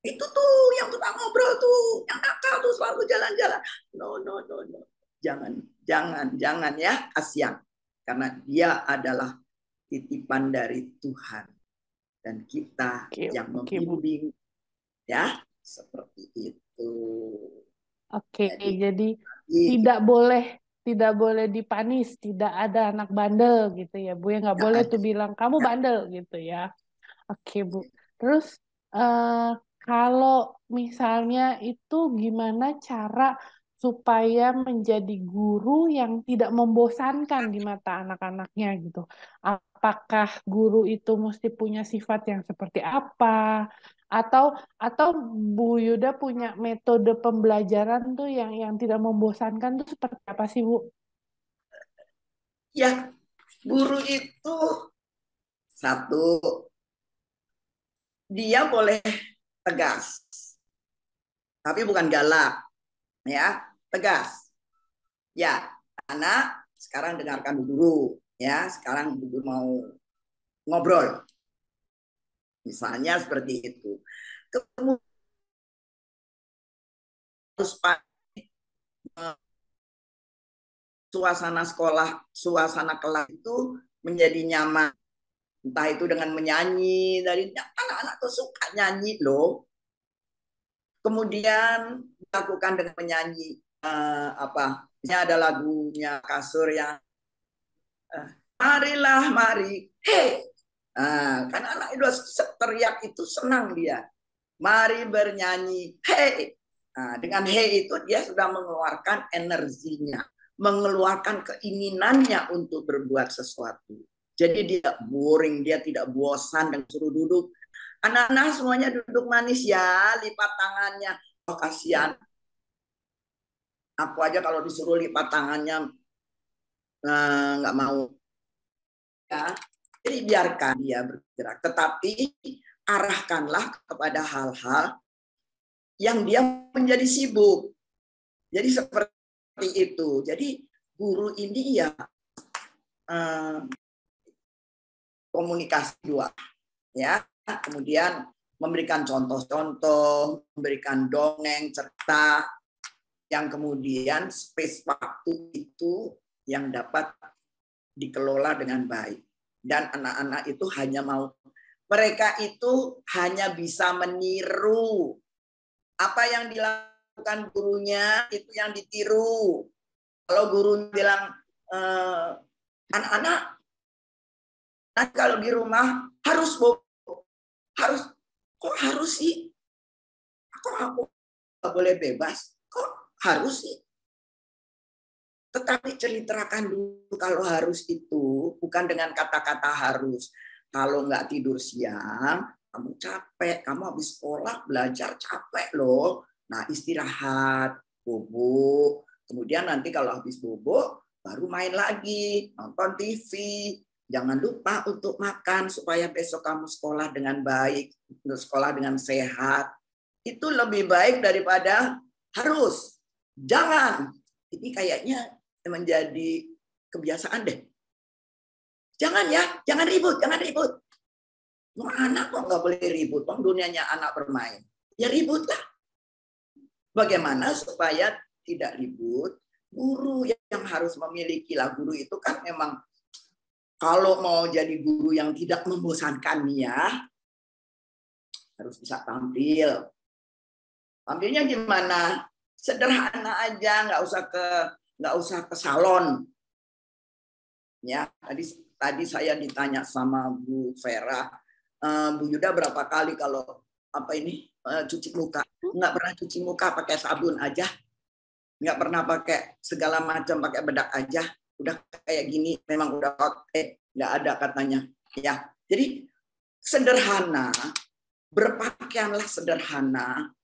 Itu tuh yang tukang ngobrol tuh, yang nakal tuh selalu jalan-jalan. No, no, no, no. Jangan ya, kasihan. Karena dia adalah titipan dari Tuhan. Dan kita yang membimbing, ya, seperti itu. Oke, jadi tidak boleh dipanis, tidak ada anak bandel gitu ya, Bu. Ya nggak boleh tuh bilang kamu bandel gitu ya. Oke, Bu. Terus kalau misalnya itu gimana cara supaya menjadi guru yang tidak membosankan di mata anak-anaknya gitu? Apakah guru itu mesti punya sifat yang seperti apa? Atau Bu Yuda punya metode pembelajaran tuh yang tidak membosankan tuh seperti apa sih, Bu? Ya, guru itu satu, dia boleh tegas, tapi bukan galak, ya, tegas. Ya, anak sekarang dengarkan dulu, ya, sekarang guru mau ngobrol, misalnya seperti itu. Kemudian suasana sekolah, suasana kelas itu menjadi nyaman. Entah itu dengan menyanyi, dari anak-anak tuh suka nyanyi loh. Kemudian dilakukan dengan menyanyi ini ada lagunya Kasur yang marilah mari, hey, kan anak itu teriak itu senang dia. Mari bernyanyi, hey. Dengan hey itu dia sudah mengeluarkan energinya, mengeluarkan keinginannya untuk berbuat sesuatu. Jadi dia boring, dia tidak bosan dan suruh duduk. Anak-anak semuanya duduk manis ya, lipat tangannya. Oh kasihan, Aku aja kalau disuruh lipat tangannya nggak mau. Ya. Jadi biarkan dia bergerak, tetapi arahkanlah kepada hal-hal yang dia menjadi sibuk. Jadi seperti itu. Jadi guru ini ya komunikasi dua, ya. Kemudian memberikan contoh-contoh, memberikan dongeng, cerita, yang kemudian space waktu itu yang dapat dikelola dengan baik. Dan anak-anak itu hanya mau, mereka itu hanya bisa meniru apa yang dilakukan gurunya, itu yang ditiru. Kalau guru bilang anak-anak nanti kalau di rumah harus kok harus sih? Kok aku nggak boleh bebas? Kok harus sih? Tetapi ceritakan dulu kalau harus itu bukan dengan kata-kata harus. Kalau nggak tidur siang, kamu capek, kamu habis sekolah belajar capek loh. Nah istirahat, bobo. Kemudian nanti kalau habis bobo, baru main lagi, nonton TV. Jangan lupa untuk makan supaya besok kamu sekolah dengan baik, sekolah dengan sehat. Itu lebih baik daripada harus. Jangan. Ini kayaknya menjadi kebiasaan deh. Jangan ya, jangan ribut, jangan ribut. Mau anak kok nggak boleh ribut, dunianya anak bermain. Ya ributlah. Bagaimana supaya tidak ribut? Guru yang harus memiliki lah, guru itu kan memang kalau mau jadi guru yang tidak membosankan ya, harus bisa tampil. Tampilnya gimana? Sederhana aja, nggak usah ke salon. Ya, tadi saya ditanya sama Bu Vera, Bu Yuda berapa kali kalau cuci muka? Nggak pernah cuci muka pakai sabun aja, nggak pernah pakai segala macam, pakai bedak aja. Udah kayak gini, memang udah nggak ada katanya. Ya, jadi sederhana, berpakaianlah sederhana,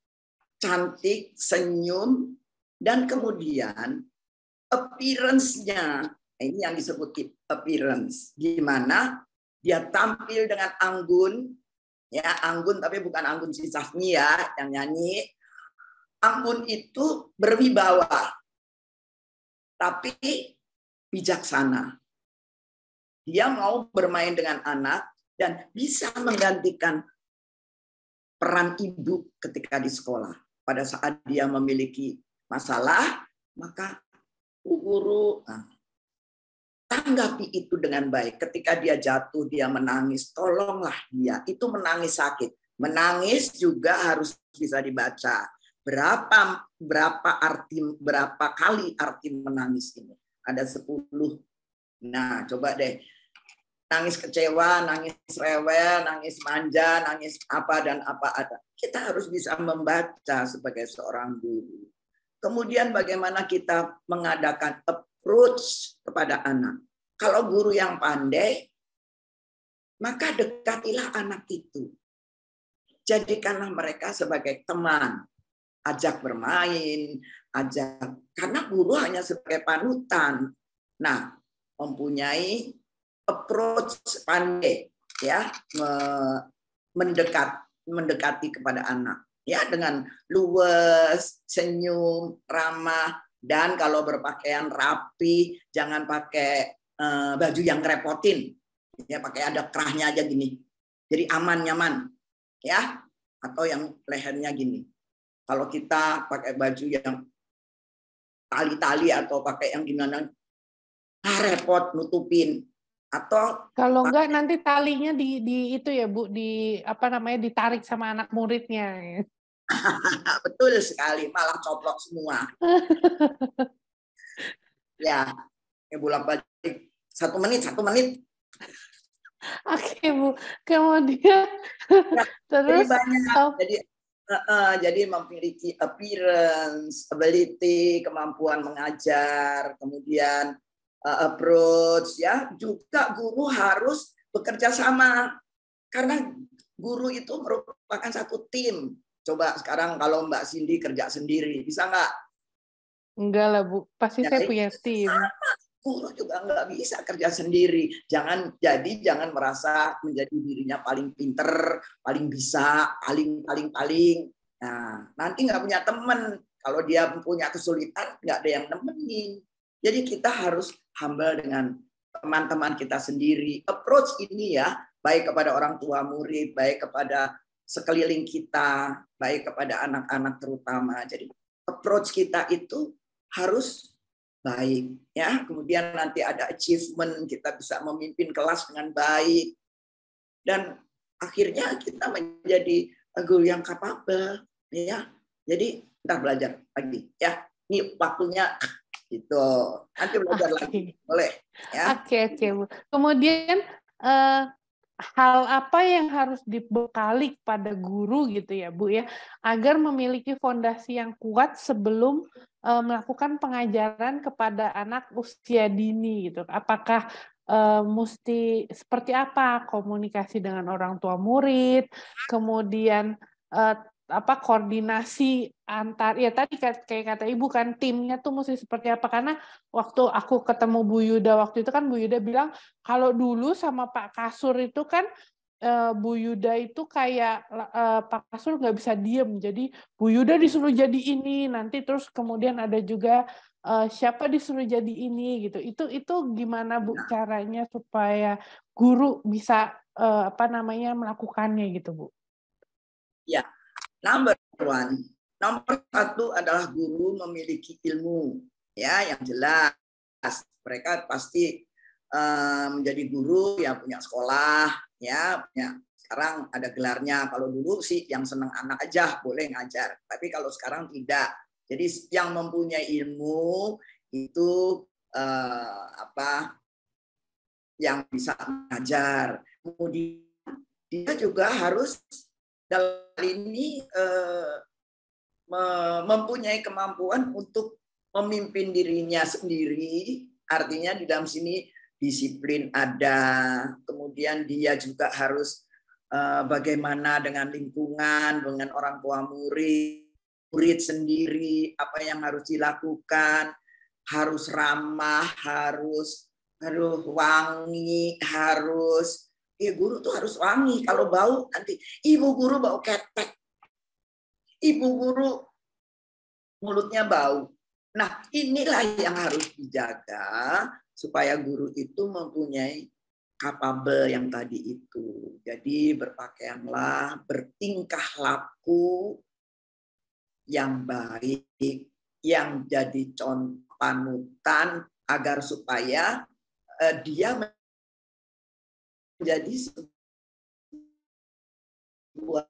cantik, senyum, dan kemudian appearance-nya, ini yang disebut appearance. Gimana dia tampil dengan anggun, ya anggun tapi bukan Anggun C. Sasmi ya yang nyanyi. Anggun itu berwibawa, tapi bijaksana. Dia mau bermain dengan anak dan bisa menggantikan peran ibu ketika di sekolah. Pada saat dia memiliki masalah, maka guru tanggapi itu dengan baik. Ketika dia jatuh, dia menangis, tolonglah dia. Itu menangis sakit. Menangis juga harus bisa dibaca. Berapa kali arti menangis ini? Ada 10. Nah, coba deh. Nangis kecewa, nangis rewel, nangis manja, nangis apa dan apa ada. Kita harus bisa membaca sebagai seorang guru. Kemudian bagaimana kita mengadakan approach kepada anak. Kalau guru yang pandai, maka dekatilah anak itu. Jadikanlah mereka sebagai teman. Ajak bermain, karena guru hanya sebagai panutan. Nah, mempunyai approach pandai, ya, mendekati kepada anak, ya, dengan luwes, senyum, ramah, dan kalau berpakaian rapi, jangan pakai baju yang ngerepotin, ya, pakai ada kerahnya aja gini, jadi aman nyaman, ya, atau yang lehernya gini. Kalau kita pakai baju yang tali-tali atau pakai yang gimana, repot nutupin. Atau kalau enggak nanti talinya di itu ya Bu, ditarik sama anak muridnya. Betul sekali, malah coplok semua. Ya, bolak-balik 1 menit. Oke Bu, kemudian terus jadi memiliki appearance, ability, kemampuan mengajar, kemudian approach, ya. Juga guru harus bekerja sama karena guru itu merupakan satu tim. Coba sekarang kalau Mbak Cindy kerja sendiri, bisa nggak? Enggak lah Bu, pasti Ya, saya punya tim. guru juga nggak bisa kerja sendiri. Jangan merasa menjadi dirinya paling pinter, paling bisa, paling. Nah, nanti nggak punya teman. Kalau dia punya kesulitan, nggak ada yang nemenin. Jadi kita harus humble dengan teman-teman kita sendiri. Approach ini ya, baik kepada orang tua murid, baik kepada sekeliling kita, baik kepada anak-anak terutama. Jadi approach kita itu harus baik ya. Kemudian nanti ada achievement, kita bisa memimpin kelas dengan baik. Dan akhirnya kita menjadi guru yang capable ya. Jadi kita belajar lagi ya. Ini waktunya gitu. Nanti belajar lagi. Boleh ya. Oke Bu. Kemudian hal apa yang harus dibekali pada guru gitu ya Bu ya, agar memiliki fondasi yang kuat sebelum melakukan pengajaran kepada anak usia dini gitu. Apakah mesti seperti apa komunikasi dengan orang tua murid, kemudian koordinasi antar, ya tadi kayak kata Ibu kan, timnya tuh mesti seperti apa, karena waktu aku ketemu Bu Yuda waktu itu kan Bu Yuda bilang kalau dulu sama Pak Kasur itu kan Bu Yuda itu kayak Pak Kasur nggak bisa diem, jadi Bu Yuda disuruh jadi ini, nanti terus kemudian ada juga siapa disuruh jadi ini gitu. Itu gimana Bu caranya supaya guru bisa melakukannya gitu Bu? Ya, nomor satu adalah guru memiliki ilmu ya yang jelas. Mereka pasti menjadi guru yang punya sekolah ya, punya. Sekarang ada gelarnya. Kalau dulu sih yang senang anak aja boleh ngajar, tapi kalau sekarang tidak. Jadi yang mempunyai ilmu itu yang bisa mengajar. Kemudian dia juga harus dalam ini mempunyai kemampuan untuk memimpin dirinya sendiri. Artinya di dalam sini disiplin ada, kemudian dia juga harus bagaimana dengan lingkungan, dengan orang tua murid sendiri, apa yang harus dilakukan, harus ramah, harus wangi, guru tuh harus wangi. Kalau bau nanti ibu guru bau ketek, ibu guru mulutnya bau. Nah, inilah yang harus dijaga supaya guru itu mempunyai capable yang tadi itu. Jadi berpakaianlah, bertingkah laku yang baik, yang jadi contoh panutan agar supaya dia menjadi sebuah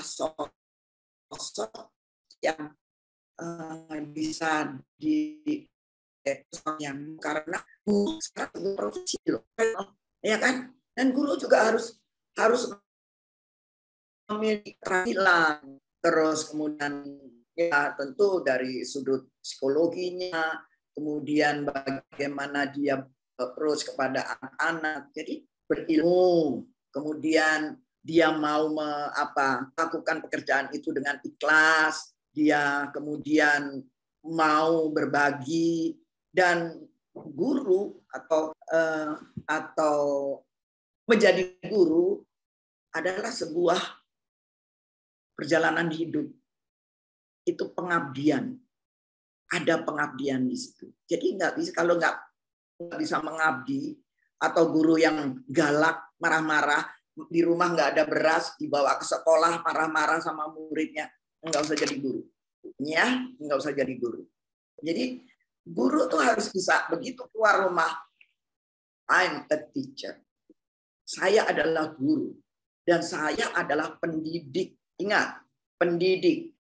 sosok yang bisa yang karena guru sekarang profesi loh, ya kan? Dan guru juga harus memiliki keterampilan. Terus kemudian ya tentu dari sudut psikologinya, kemudian bagaimana dia approach kepada anak-anak. Jadi berilmu, kemudian dia mau melakukan pekerjaan itu dengan ikhlas, dia kemudian mau berbagi, dan guru atau menjadi guru adalah sebuah perjalanan hidup. Itu pengabdian. Ada pengabdian di situ. Jadi nggak bisa, kalau nggak bisa mengabdi, atau guru yang galak, marah-marah, di rumah nggak ada beras, dibawa ke sekolah marah-marah sama muridnya, nggak usah jadi guru. Ya, nggak usah jadi guru. Jadi guru tuh harus bisa begitu keluar rumah, I'm a teacher. Saya adalah guru dan saya adalah pendidik. Ingat, pendidik.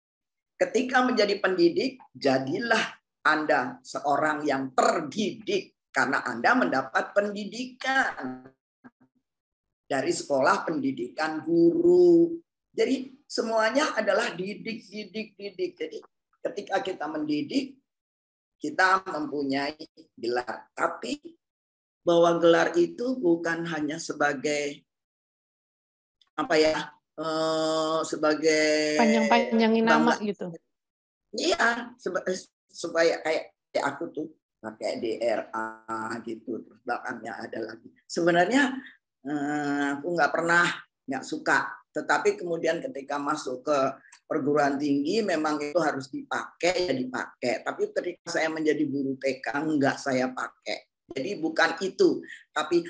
Ketika menjadi pendidik, jadilah Anda seorang yang terdidik karena Anda mendapat pendidikan dari sekolah pendidikan guru. Jadi semuanya adalah didik. Jadi ketika kita mendidik, kita mempunyai gelar. Tapi bahwa gelar itu bukan hanya sebagai sebagai panjang-panjangin nama gitu. Iya, supaya kayak aku tuh pakai DRA gitu, terus belakangnya ada lagi. Sebenarnya aku nggak suka, tetapi kemudian ketika masuk ke perguruan tinggi memang itu harus dipakai, ya dipakai. Tapi ketika saya menjadi guru TK nggak saya pakai. Jadi bukan itu, tapi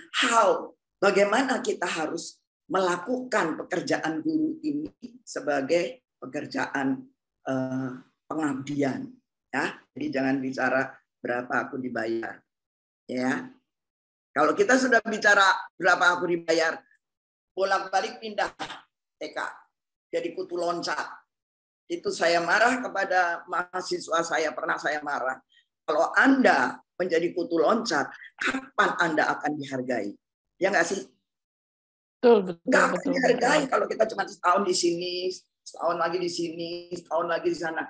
bagaimana kita harus melakukan pekerjaan guru ini sebagai pekerjaan pengabdian, ya. Jadi jangan bicara berapa aku dibayar, ya. Kalau kita sudah bicara berapa aku dibayar, bolak-balik pindah TK jadi kutu loncat. Itu saya marah kepada mahasiswa saya, pernah saya marah. Kalau Anda menjadi kutu loncat, kapan Anda akan dihargai? Ya nggak sih? Betul, Nggak akan dihargai kalau kita cuma setahun di sini, setahun lagi di sini, setahun lagi di sana.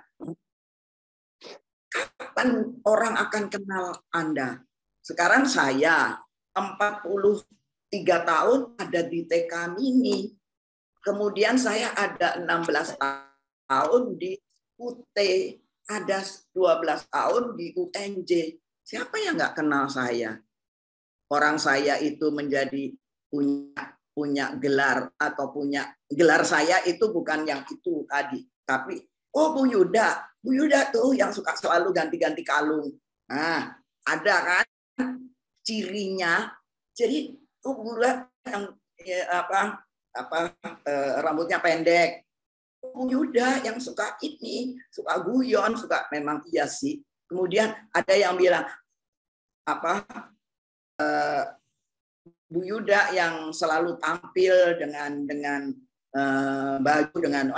Kapan orang akan kenal Anda? Sekarang saya 43 tahun ada di TK Mini. Kemudian saya ada 16 tahun di UT, ada 12 tahun di UNJ. Siapa yang nggak kenal saya? Orang saya itu menjadi punya gelar atau punya gelar saya itu bukan yang itu tadi, tapi Bu Yuda tuh yang suka selalu ganti-ganti kalung. Nah, ada kan cirinya. Jadi Bu Yuda yang rambutnya pendek. Bu Yuda yang suka ini, suka guyon, suka memang iya sih. Kemudian ada yang bilang Bu Yuda yang selalu tampil dengan baju dengan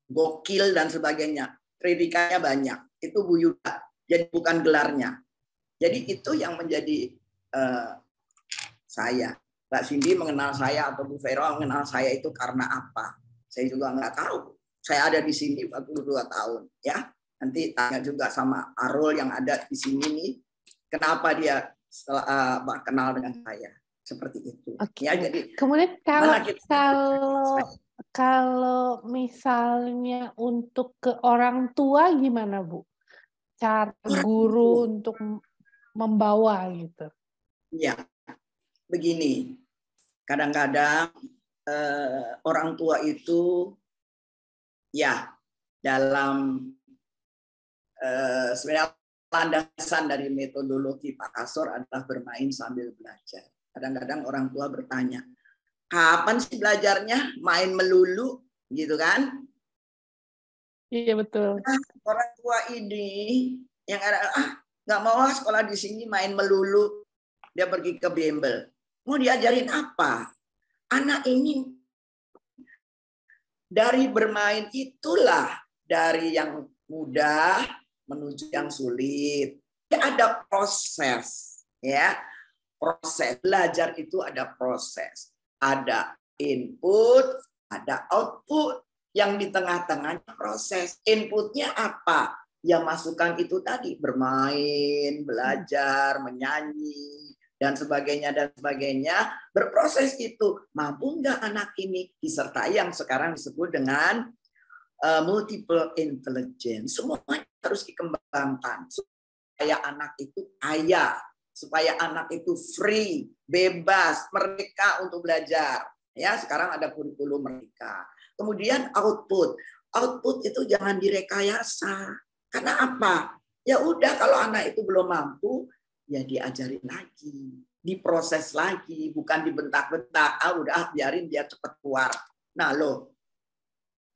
gokil dan sebagainya. Predikannya banyak. Itu Bu Yuda. Jadi bukan gelarnya. Jadi itu yang menjadi saya. Mbak Cindy mengenal saya atau Bu Vero mengenal saya itu karena apa? Saya juga nggak tahu. Saya ada di sini 42 tahun, ya. Nanti tanya juga sama Arul yang ada di sini nih, kenapa dia kenal dengan saya seperti itu. Oke. Ya, jadi kemudian kalau misalnya untuk ke orang tua gimana, Bu? Cara guru untuk membawa gitu. Ya, begini. Kadang-kadang orang tua itu ya dalam sebenarnya landasan dari metodologi Pak Kasor adalah bermain sambil belajar. Kadang-kadang orang tua bertanya, kapan sih belajarnya? Main melulu, gitu kan? Iya betul. Nah, orang tua ini yang ada nggak mau sekolah di sini main melulu, dia pergi ke bimbel. Mau diajarin apa? Anak ini dari bermain itulah dari yang mudah menuju yang sulit. Ada proses, ya. Proses belajar itu ada proses. Ada input, ada output. Yang di tengah-tengahnya proses. Inputnya apa? Yang masukan itu tadi bermain, belajar, menyanyi, dan sebagainya dan sebagainya. Berproses itu mampu nggak anak ini disertai yang sekarang disebut dengan multiple intelligence. Semuanya harus dikembangkan supaya anak itu kaya, supaya anak itu free, bebas, merdeka untuk belajar. Ya, sekarang ada kurikulum merdeka. Kemudian output. Output itu jangan direkayasa. Karena apa? Ya udah kalau anak itu belum mampu, ya diajarin lagi, diproses lagi, bukan dibentak-bentak. Udah biarin dia cepat keluar. Nah,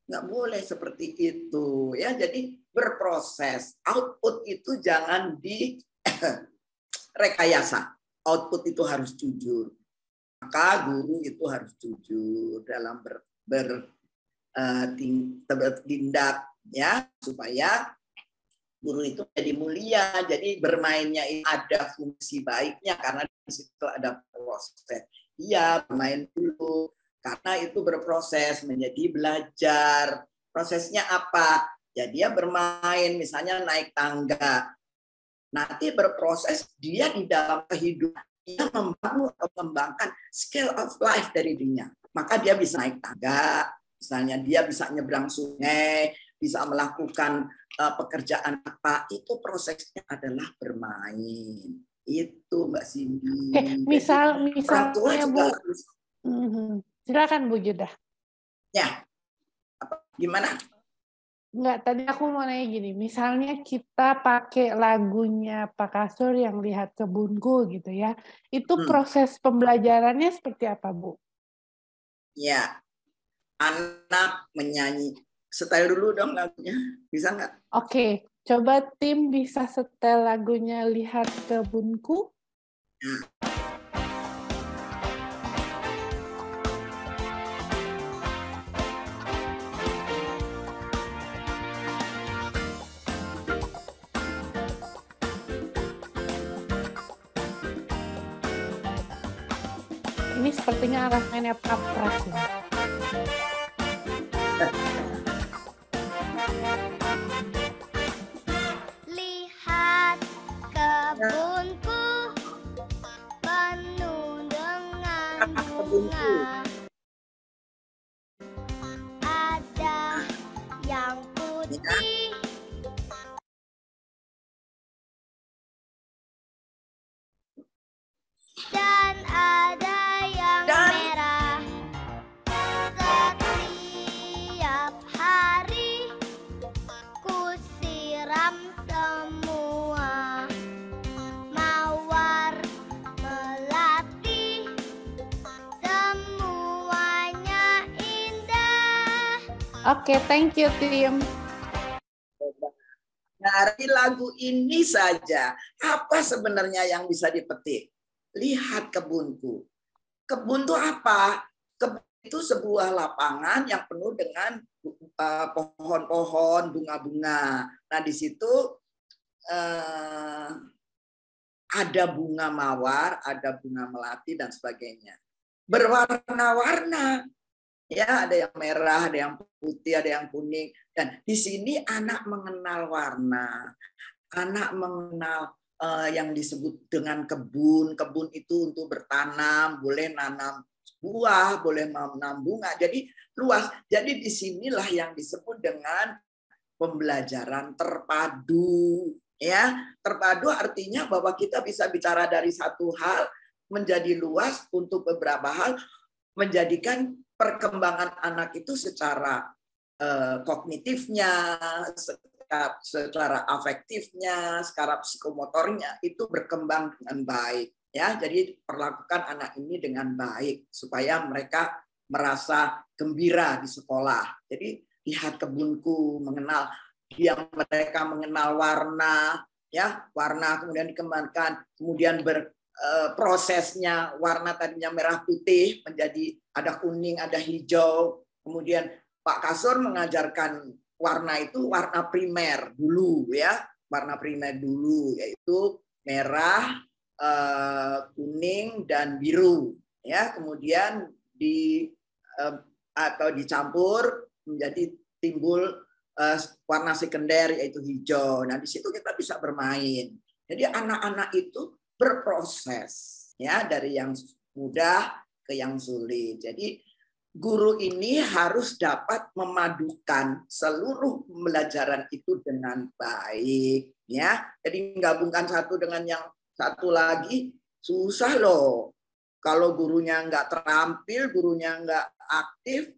nggak boleh seperti itu. Ya, jadi berproses. Output itu jangan direkayasa. Output itu harus jujur. Maka guru itu harus jujur dalam bertindak, ya, supaya guru itu jadi mulia. Jadi bermainnya ada fungsi baiknya karena di situ ada proses. Iya, bermain dulu karena itu berproses menjadi belajar. Prosesnya apa? Ya dia bermain, misalnya naik tangga. Nanti berproses dia di dalam kehidupan dia membangun atau mengembangkan skill of life dari dirinya. Maka dia bisa naik tangga, misalnya dia bisa nyebrang sungai, bisa melakukan pekerjaan apa, itu prosesnya adalah bermain. Itu Mbak Cindy. Oke, Orang tua misalnya juga Bu, harus. silakan Bu Judah. Ya, gimana? Enggak, tadi aku mau nanya gini, misalnya kita pakai lagunya Pak Kasur yang Lihat Kebunku gitu ya, itu proses pembelajarannya seperti apa Bu? Ya, anak menyanyi. Setel dulu dong lagunya, bisa nggak? Oke, coba tim bisa setel lagunya Lihat Kebunku. Ini sepertinya aransemennya Pak Pras ya. Lihat kebunku penuh dengan bunga. Ada yang putih, dan ada yang merah. Setiap hari ku siram semua. Mawar melati, semuanya indah. Oke, thank you tim. Dari lagu ini saja, apa sebenarnya yang bisa dipetik? Lihat kebunku. Kebun itu apa? Kebun itu sebuah lapangan yang penuh dengan pohon-pohon, bunga-bunga. Nah, di situ ada bunga mawar, ada bunga melati, dan sebagainya. Berwarna-warna. Ya, ada yang merah, ada yang putih, ada yang kuning. Dan di sini anak mengenal warna. Anak mengenal yang disebut dengan kebun. Kebun itu untuk bertanam, boleh nanam buah, boleh menanam bunga. Jadi luas. Jadi disinilah yang disebut dengan pembelajaran terpadu. Ya, terpadu artinya bahwa kita bisa bicara dari satu hal menjadi luas untuk beberapa hal, menjadikan perkembangan anak itu secara kognitifnya, secara afektifnya, secara psikomotornya itu berkembang dengan baik. Ya, jadi perlakukan anak ini dengan baik supaya mereka merasa gembira di sekolah. Jadi lihat kebunku, mengenal yang mereka mengenal warna, ya warna kemudian dikembangkan, kemudian prosesnya warna tadinya merah putih menjadi ada kuning, ada hijau. Kemudian Pak Kasur mengajarkan warna itu warna primer dulu ya, warna primer dulu yaitu merah, kuning dan biru ya. Kemudian atau dicampur menjadi timbul warna sekunder yaitu hijau. Nah, di situ kita bisa bermain. Jadi anak-anak itu berproses ya dari yang mudah ke yang sulit. Jadi guru ini harus dapat memadukan seluruh pembelajaran itu dengan baik ya. Jadi menggabungkan satu dengan yang satu lagi susah loh. Kalau gurunya nggak terampil, gurunya nggak aktif,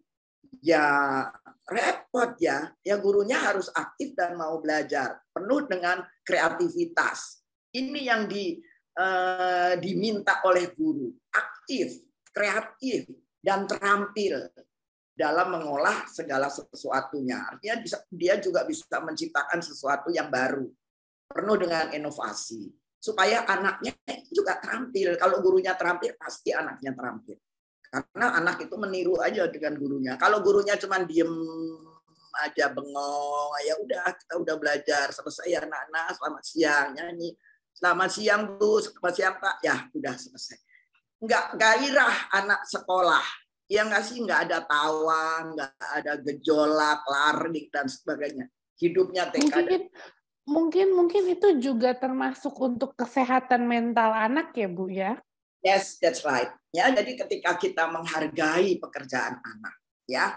ya repot ya. Ya gurunya harus aktif dan mau belajar, penuh dengan kreativitas. Ini yang diminta oleh guru, aktif, kreatif, dan terampil dalam mengolah segala sesuatunya. Artinya dia juga bisa menciptakan sesuatu yang baru, penuh dengan inovasi, supaya anaknya juga terampil. Kalau gurunya terampil, pasti anaknya terampil. Karena anak itu meniru aja dengan gurunya. Kalau gurunya cuma diem aja bengong, ya udah kita udah belajar selesai ya anak-anak, selamat siang nyanyi. Selamat siang Bu, selamat siang Pak. Ya, udah selesai. Nggak gairah anak sekolah. Ya nggak sih, nggak ada tawa, nggak ada gejolak, lari, dan sebagainya. Hidupnya TK. Mungkin itu juga termasuk untuk kesehatan mental anak ya Bu ya? Yes, that's right. Ya, jadi ketika kita menghargai pekerjaan anak, ya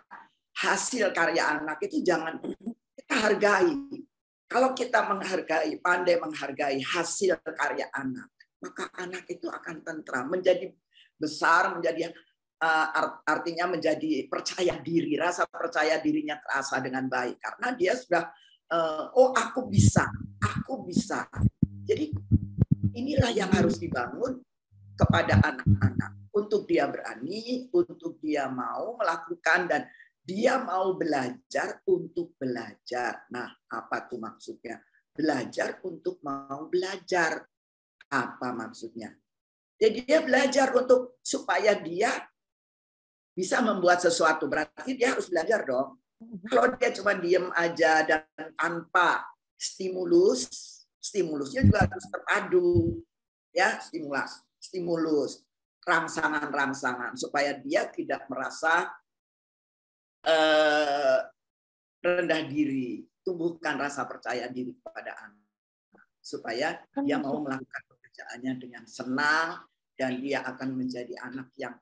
hasil karya anak itu jangan hargai. Kalau kita menghargai, pandai menghargai hasil karya anak, maka anak itu akan tentram, menjadi besar, menjadi artinya menjadi percaya diri, rasa percaya dirinya terasa dengan baik karena dia sudah oh aku bisa. Jadi inilah yang harus dibangun kepada anak-anak untuk dia berani, untuk dia mau melakukan dan dia mau belajar untuk belajar. Nah, apa tuh maksudnya? Belajar untuk mau belajar. Apa maksudnya? Jadi dia belajar untuk supaya dia bisa membuat sesuatu. Berarti dia harus belajar dong. Kalau dia cuma diem aja dan tanpa stimulusnya juga harus terpadu. Ya, stimulus, rangsangan supaya dia tidak merasa rendah diri, tumbuhkan rasa percaya diri kepada anak supaya dia mau melakukan pekerjaannya dengan senang dan dia akan menjadi anak yang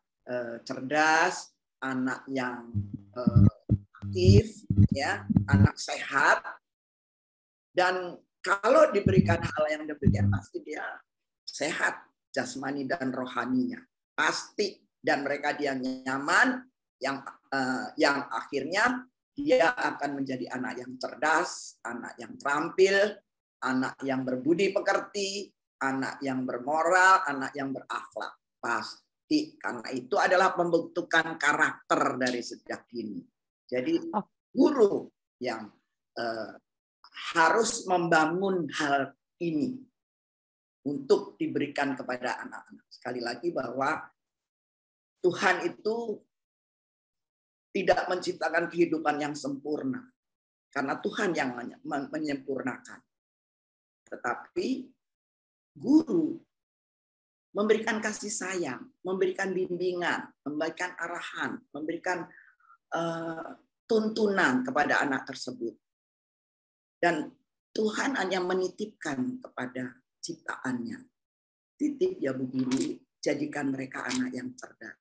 cerdas, anak yang aktif, ya, anak sehat. Dan kalau diberikan hal yang demikian pasti dia sehat jasmani dan rohaninya pasti, dan mereka dia nyaman yang akhirnya dia akan menjadi anak yang cerdas, anak yang terampil, anak yang berbudi pekerti, anak yang bermoral, anak yang berakhlak. Pasti, karena itu adalah pembentukan karakter dari sejak dini. Jadi guru yang harus membangun hal ini untuk diberikan kepada anak-anak. Sekali lagi bahwa Tuhan itu tidak menciptakan kehidupan yang sempurna. Karena Tuhan yang menyempurnakan. Tetapi guru memberikan kasih sayang, memberikan bimbingan, memberikan arahan, memberikan tuntunan kepada anak tersebut. Dan Tuhan hanya menitipkan kepada ciptaannya. Titip ya Bu Guru, jadikan mereka anak yang cerdas.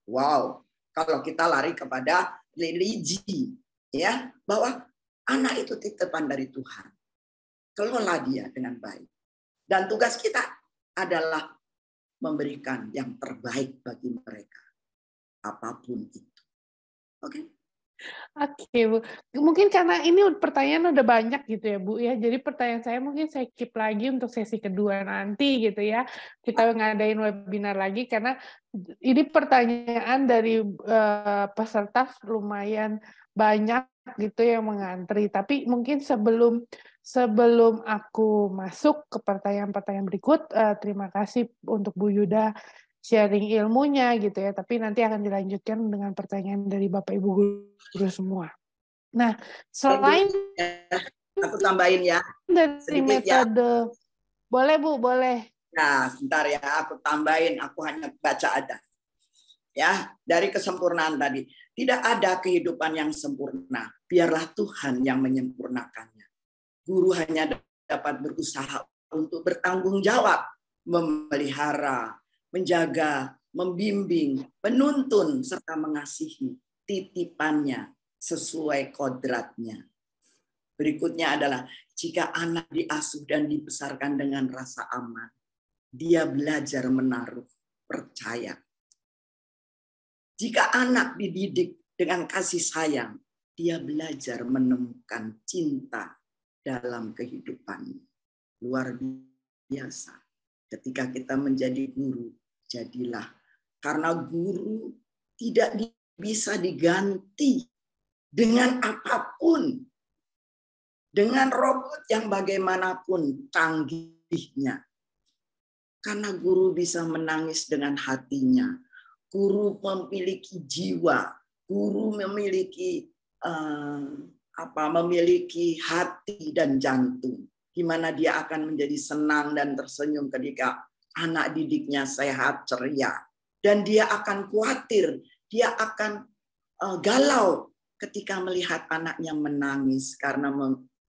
Wow, kalau kita lari kepada religi, ya, bahwa anak itu titipan dari Tuhan. Kelola dia dengan baik. Dan tugas kita adalah memberikan yang terbaik bagi mereka. Apapun itu. Oke? Oke, Bu. Mungkin karena ini pertanyaan udah banyak gitu ya, Bu ya. Jadi pertanyaan saya mungkin saya keep lagi untuk sesi kedua nanti gitu ya. Kita ngadain webinar lagi karena ini pertanyaan dari peserta lumayan banyak gitu yang mengantri. Tapi mungkin sebelum aku masuk ke pertanyaan-pertanyaan berikut, terima kasih untuk Bu Yuda sharing ilmunya gitu ya, tapi nanti akan dilanjutkan dengan pertanyaan dari Bapak Ibu guru semua. Nah, selain aku tambahin ya dari metode, ya. Boleh Bu, boleh. Nah, sebentar ya, aku tambahin, aku hanya baca aja. Ya, dari kesempurnaan tadi, tidak ada kehidupan yang sempurna, biarlah Tuhan yang menyempurnakannya. Guru hanya dapat berusaha untuk bertanggung jawab, memelihara, menjaga, membimbing, menuntun, serta mengasihi titipannya sesuai kodratnya. Berikutnya adalah, jika anak diasuh dan dibesarkan dengan rasa aman, dia belajar menaruh percaya. Jika anak dididik dengan kasih sayang, dia belajar menemukan cinta dalam kehidupannya. Luar biasa. Ketika kita menjadi guru, jadilah, karena guru tidak bisa diganti dengan apapun, dengan robot yang bagaimanapun canggihnya. Karena guru bisa menangis dengan hatinya, guru memiliki jiwa, guru memiliki memiliki hati dan jantung, di mana dia akan menjadi senang dan tersenyum ketika anak didiknya sehat, ceria. Dan dia akan khawatir, dia akan galau ketika melihat anaknya menangis karena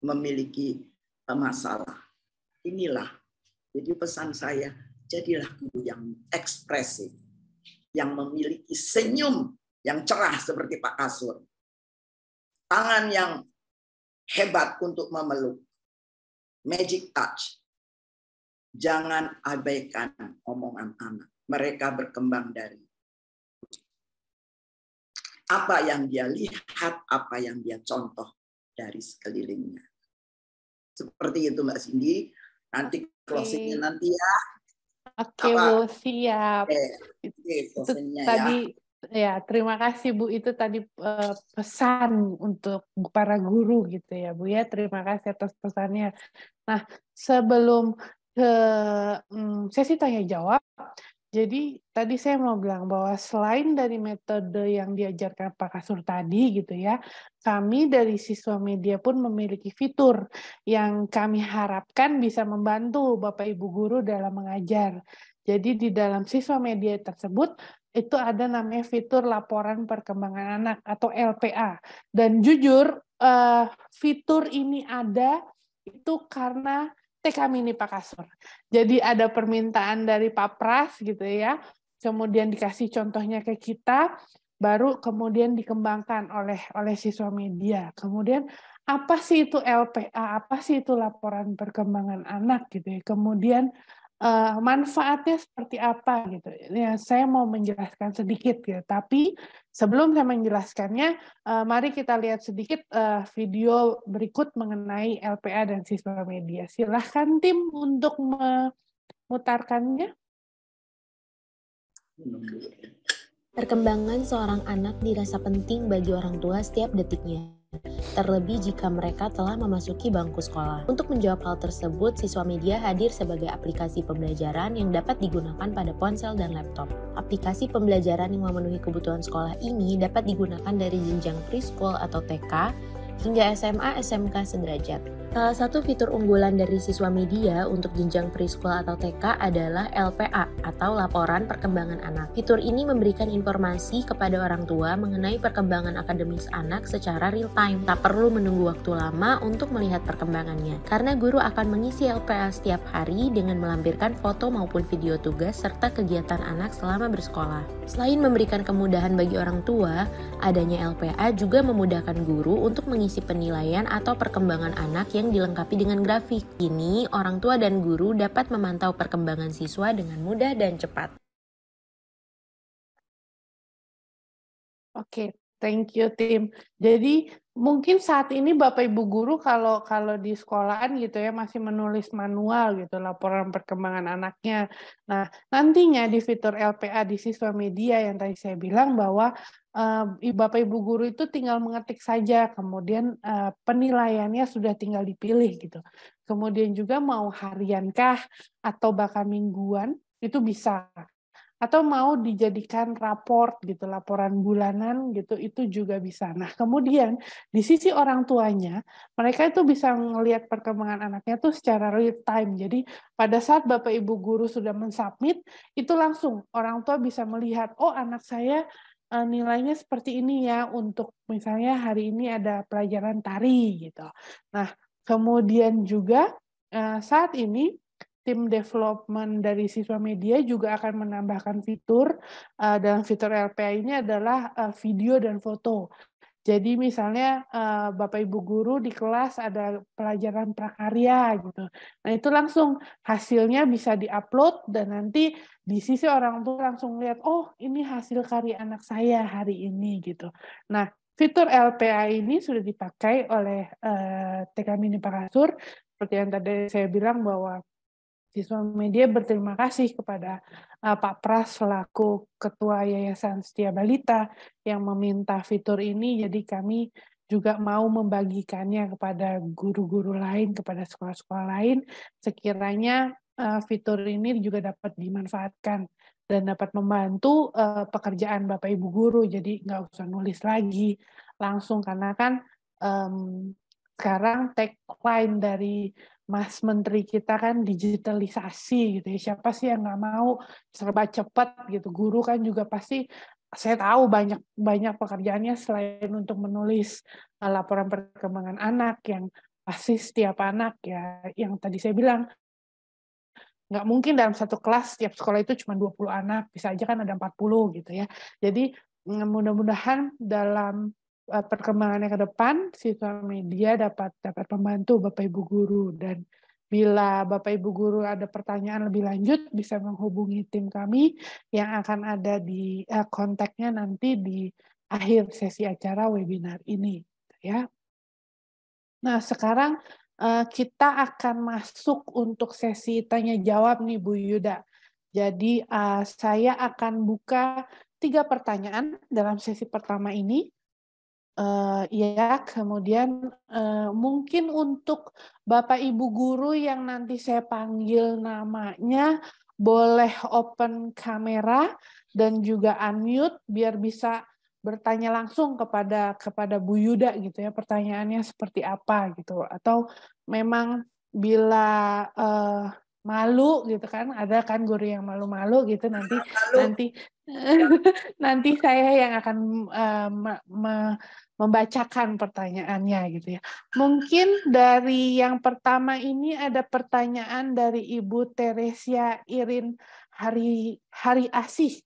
memiliki masalah. Inilah, jadi pesan saya, jadilah guru yang ekspresif, yang memiliki senyum yang cerah seperti Pak Kasur. Tangan yang hebat untuk memeluk. Magic touch. Jangan abaikan omongan anak. Mereka berkembang dari apa yang dia lihat, apa yang dia contoh dari sekelilingnya. Seperti itu Mbak Cindy. Nanti closingnya nanti ya. Oke Bu, siap. Oke, Itu closingnya tadi ya, terima kasih Bu. Itu tadi pesan untuk para guru gitu ya Bu ya. Terima kasih atas pesannya. Nah, sebelum ke sesi tanya jawab, jadi tadi saya mau bilang bahwa selain dari metode yang diajarkan Pak Kasur tadi gitu ya, kami dari siswa media pun memiliki fitur yang kami harapkan bisa membantu Bapak Ibu guru dalam mengajar. Jadi di dalam siswa media tersebut itu ada namanya fitur laporan perkembangan anak atau LPA. Dan jujur fitur ini ada itu karena TK Mini Pak Kasur. Jadi ada permintaan dari Pak Pras gitu ya, kemudian dikasih contohnya ke kita, baru kemudian dikembangkan oleh siswa media. Kemudian apa sih itu LPA, apa sih itu laporan perkembangan anak gitu ya. Kemudian manfaatnya seperti apa gitu. Ya, saya mau menjelaskan sedikit ya, tapi sebelum saya menjelaskannya, mari kita lihat sedikit video berikut mengenai LPA dan siswa media. Silahkan tim untuk memutarkannya. Perkembangan seorang anak dirasa penting bagi orang tua setiap detiknya, terlebih jika mereka telah memasuki bangku sekolah. Untuk menjawab hal tersebut, siswa media hadir sebagai aplikasi pembelajaran yang dapat digunakan pada ponsel dan laptop. Aplikasi pembelajaran yang memenuhi kebutuhan sekolah ini dapat digunakan dari jenjang preschool atau TK hingga SMA SMK sederajat. Salah satu fitur unggulan dari siswa media untuk jenjang preschool atau TK adalah LPA atau Laporan Perkembangan Anak. Fitur ini memberikan informasi kepada orang tua mengenai perkembangan akademis anak secara real time. Tak perlu menunggu waktu lama untuk melihat perkembangannya, karena guru akan mengisi LPA setiap hari dengan melampirkan foto maupun video tugas serta kegiatan anak selama bersekolah. Selain memberikan kemudahan bagi orang tua, adanya LPA juga memudahkan guru untuk mengisi penilaian atau perkembangan anak yang dilengkapi dengan grafik. Ini, orang tua dan guru dapat memantau perkembangan siswa dengan mudah dan cepat. Oke, thank you tim. Jadi mungkin saat ini Bapak Ibu guru kalau di sekolahan gitu ya masih menulis manual gitu laporan perkembangan anaknya. Nah, nantinya di fitur LPA di siswa media yang tadi saya bilang bahwa Bapak Ibu guru itu tinggal mengetik saja, kemudian penilaiannya sudah tinggal dipilih gitu. Kemudian juga mau hariankah atau bahkan mingguan itu bisa. Atau mau dijadikan raport gitu, laporan bulanan gitu, itu juga bisa. Nah, kemudian di sisi orang tuanya, mereka itu bisa melihat perkembangan anaknya tuh secara real time. Jadi pada saat Bapak Ibu guru sudah mensubmit, itu langsung orang tua bisa melihat, oh anak saya nilainya seperti ini ya, untuk misalnya hari ini ada pelajaran tari gitu. Nah, kemudian juga saat ini tim development dari siswa media juga akan menambahkan fitur dalam fitur LPA ini adalah video dan foto. Jadi misalnya Bapak Ibu guru di kelas ada pelajaran prakarya gitu. Nah itu langsung hasilnya bisa diupload dan nanti di sisi orang tua langsung lihat, oh ini hasil karya anak saya hari ini gitu. Nah fitur LPA ini sudah dipakai oleh TK Mini Pak Kasur. Seperti yang tadi saya bilang bahwa siswa media berterima kasih kepada Pak Pras selaku Ketua Yayasan Setia Balita yang meminta fitur ini, jadi kami juga mau membagikannya kepada guru-guru lain, kepada sekolah-sekolah lain, sekiranya fitur ini juga dapat dimanfaatkan dan dapat membantu pekerjaan Bapak Ibu guru, jadi nggak usah nulis lagi langsung, karena kan sekarang tagline dari Mas Menteri kita kan digitalisasi gitu ya. Siapa sih yang nggak mau serba cepat gitu. Guru kan juga pasti, saya tahu banyak pekerjaannya selain untuk menulis laporan perkembangan anak yang pasti setiap anak ya, yang tadi saya bilang nggak mungkin dalam satu kelas setiap sekolah itu cuma 20 anak, bisa aja kan ada 40 gitu ya. Jadi mudah-mudahan dalam perkembangannya ke depan, siswa media dapat membantu Bapak Ibu guru, dan bila Bapak Ibu guru ada pertanyaan lebih lanjut bisa menghubungi tim kami yang akan ada di kontaknya nanti di akhir sesi acara webinar ini, ya. Nah, sekarang kita akan masuk untuk sesi tanya jawab nih Bu Yuda. Jadi saya akan buka 3 pertanyaan dalam sesi pertama ini. Ya, kemudian mungkin untuk Bapak Ibu guru yang nanti saya panggil namanya boleh open kamera dan juga unmute biar bisa bertanya langsung kepada Bu Yuda gitu ya, pertanyaannya seperti apa gitu, atau memang bila malu gitu kan, ada kan guru yang malu-malu gitu, nanti saya yang akan membacakan pertanyaannya gitu ya. Mungkin dari yang pertama ini ada pertanyaan dari Ibu Teresia Irin Hari Asih.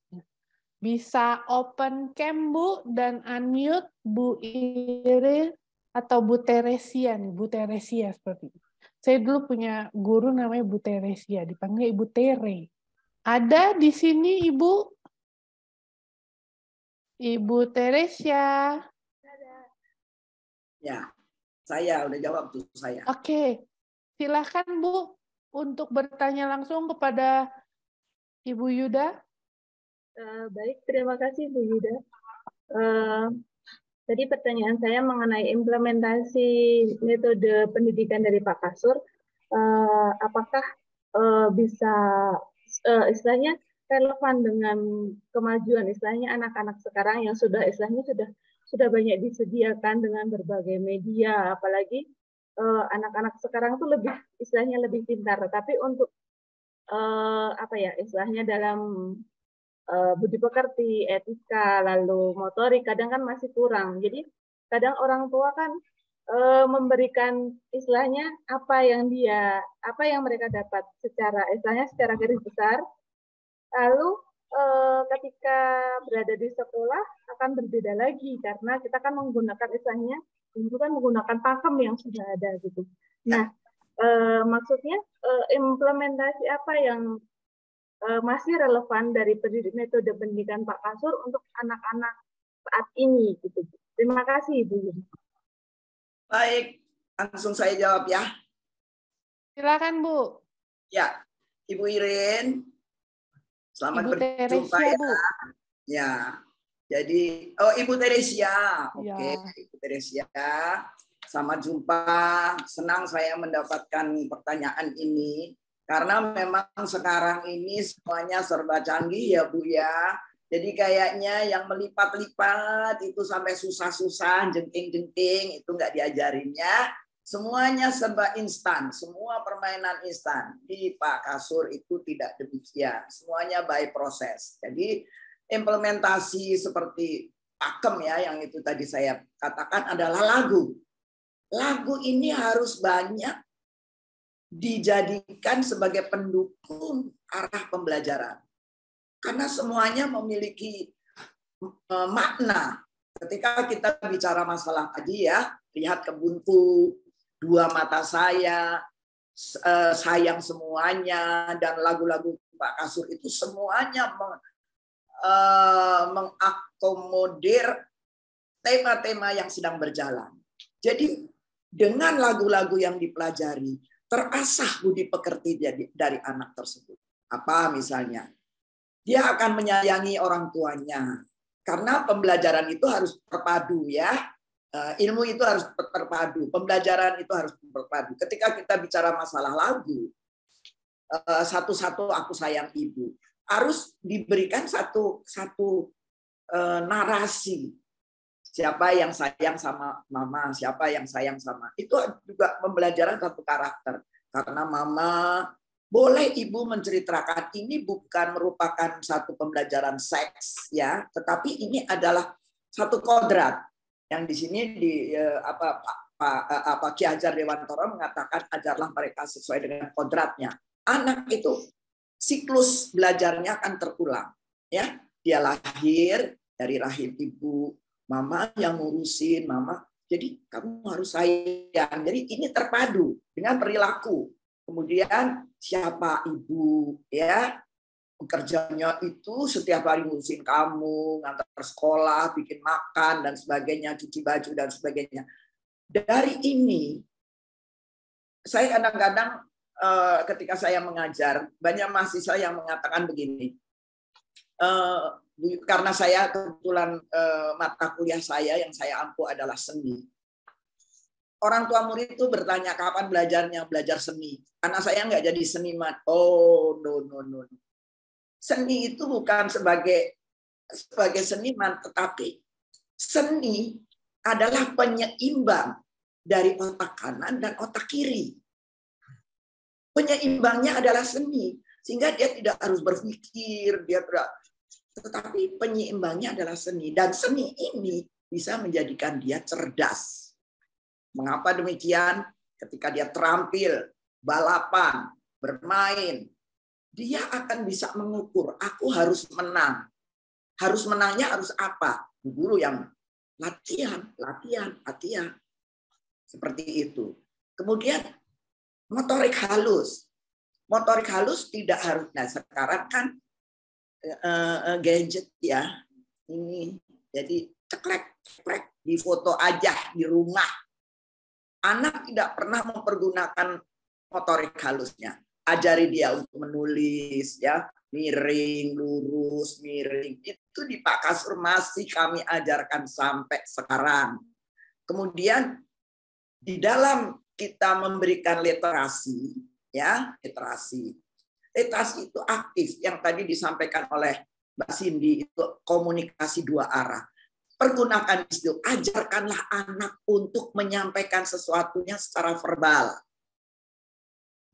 Bisa open cam Bu dan unmute Bu Irin atau Bu Teresia nih, Bu Teresia seperti itu. Saya dulu punya guru namanya Bu Teresia, dipanggil Ibu Tere. Ada di sini Ibu? Ibu Teresia. Ya, saya udah jawab tuh saya. Oke, silakan Bu untuk bertanya langsung kepada Ibu Yuda. Baik, terima kasih Bu Yuda. Tadi pertanyaan saya mengenai implementasi metode pendidikan dari Pak Kasur. Apakah bisa istilahnya relevan dengan kemajuan istilahnya anak-anak sekarang yang sudah istilahnya sudah banyak disediakan dengan berbagai media, apalagi anak-anak sekarang tuh lebih istilahnya lebih pintar, tapi untuk istilahnya dalam budi pekerti, etika, lalu motorik kadang kan masih kurang. Jadi kadang orang tua kan memberikan istilahnya apa yang mereka dapat secara garis besar, lalu ketika berada di sekolah akan berbeda lagi karena kita kan menggunakan istilahnya menggunakan pakem yang sudah ada gitu. Nah, maksudnya implementasi apa yang masih relevan dari metode pendidikan Pak Kasur untuk anak-anak saat ini gitu. Terima kasih Ibu. Baik, langsung saya jawab ya. Silakan Bu. Ya, Ibu Irin. Selamat Ibu berjumpa Teresia, ya. Bu. Ya, jadi Ibu Teresia, oke, Ibu Teresia, selamat jumpa. Senang saya mendapatkan pertanyaan ini karena memang sekarang ini semuanya serba canggih ya Bu ya. Jadi kayaknya yang melipat-lipat itu sampai susah-susah, jengking-jengking itu nggak diajarinnya. Semuanya serba instan, semua permainan instan. Di Pak Kasur itu tidak demikian. Semuanya by proses. Jadi implementasi seperti pakem ya, yang itu tadi saya katakan adalah lagu. Lagu ini harus banyak dijadikan sebagai pendukung arah pembelajaran. Karena semuanya memiliki makna. Ketika kita bicara masalah tadi ya, lihat kebunku, dua mata saya, sayang semuanya, dan lagu-lagu Pak Kasur itu semuanya mengakomodir tema-tema yang sedang berjalan. Jadi dengan lagu-lagu yang dipelajari, terasah budi pekerti dari anak tersebut. Apa misalnya? Dia akan menyayangi orang tuanya. Karena pembelajaran itu harus terpadu ya. Ilmu itu harus terpadu, pembelajaran itu harus terpadu. Ketika kita bicara masalah lagu, satu-satu aku sayang ibu, harus diberikan satu narasi. Siapa yang sayang sama mama, siapa yang sayang sama. Itu juga pembelajaran satu karakter. Karena mama, boleh ibu menceritakan ini bukan merupakan satu pembelajaran seks ya, tetapi ini adalah satu kodrat. Yang di sini Pak Ki Hajar Dewantara mengatakan ajarlah mereka sesuai dengan kodratnya. Anak itu siklus belajarnya akan terulang, ya. Dia lahir dari rahim ibu, Mama yang ngurusin, mama. Jadi kamu harus sayang. Jadi ini terpadu dengan perilaku. Kemudian siapa ibu, ya, pekerjaannya itu setiap hari ngurusin kamu, ngantar sekolah, bikin makan dan sebagainya, cuci baju dan sebagainya. Dari ini, saya kadang-kadang ketika saya mengajar, banyak mahasiswa yang mengatakan begini. Karena saya kebetulan mata kuliah saya yang saya ampu adalah seni. Orang tua murid itu bertanya kapan belajar seni. Karena saya nggak jadi seniman. Oh, no. Seni itu bukan sebagai seniman, tetapi seni adalah penyeimbang dari otak kanan dan otak kiri. Penyeimbangnya adalah seni, sehingga dia tidak harus berpikir, tetapi penyeimbangnya adalah seni. Dan seni ini bisa menjadikan dia cerdas. Mengapa demikian? Ketika dia terampil, balapan, bermain, dia akan bisa mengukur, aku harus menang. Harus menangnya harus apa? Guru yang latihan. Seperti itu. Kemudian motorik halus. Motorik halus tidak harus, nah sekarang kan gadget ya. Ini jadi ceklek di foto aja di rumah. Anak tidak pernah mempergunakan motorik halusnya. Ajari dia untuk menulis, ya, miring, lurus, miring. Itu di Pak Kasur masih kami ajarkan sampai sekarang. Kemudian di dalam kita memberikan literasi, ya, literasi itu aktif. Yang tadi disampaikan oleh Mbak Cindy itu komunikasi dua arah. Pergunakan itu, ajarkanlah anak untuk menyampaikan sesuatunya secara verbal.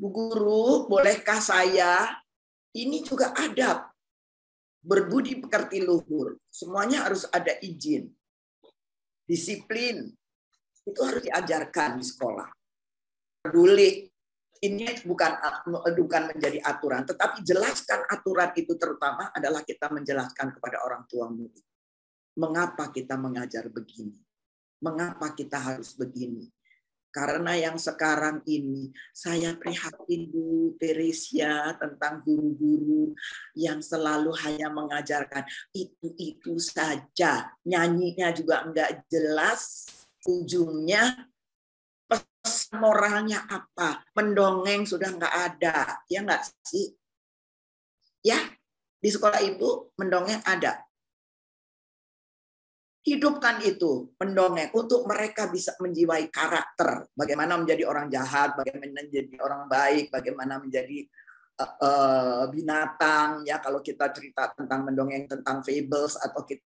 Bu Guru, bolehkah saya? Ini juga adab. Berbudi pekerti luhur. Semuanya harus ada izin. Disiplin. Itu harus diajarkan di sekolah. Peduli. Ini bukan menjadi aturan. Tetapi jelaskan aturan itu terutama adalah kita menjelaskan kepada orang tua murid. Mengapa kita mengajar begini? Mengapa kita harus begini? Karena yang sekarang ini saya prihatin Bu Teresia tentang guru-guru yang selalu hanya mengajarkan itu saja. Nyanyinya juga enggak jelas. Ujungnya pesan moralnya apa? Mendongeng sudah enggak ada. Ya enggak sih? Ya, di sekolah Ibu mendongeng ada. Hidupkan itu, mendongeng, untuk mereka bisa menjiwai karakter. Bagaimana menjadi orang jahat, bagaimana menjadi orang baik, bagaimana menjadi binatang. Ya, kalau kita cerita tentang mendongeng tentang fables, atau kita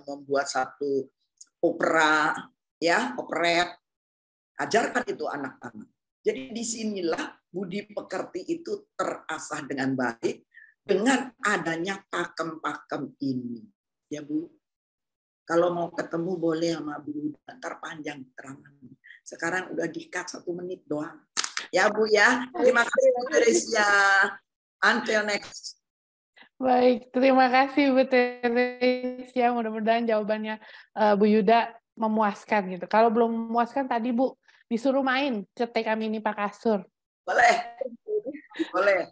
membuat satu opera, ya, operet, ajarkan itu anak-anak. Jadi disinilah budi pekerti itu terasah dengan baik dengan adanya pakem-pakem ini. Ya Bu. Kalau mau ketemu boleh sama Bu, ntar panjang terangan. Sekarang udah di-cut 1 menit doang. Ya Bu ya, terima kasih Bu Teresia. Until next. Baik, terima kasih Bu Teresia. Mudah-mudahan jawabannya Bu Yuda memuaskan gitu. Kalau belum memuaskan tadi Bu disuruh main ke TK Mini Pak Kasur. Boleh.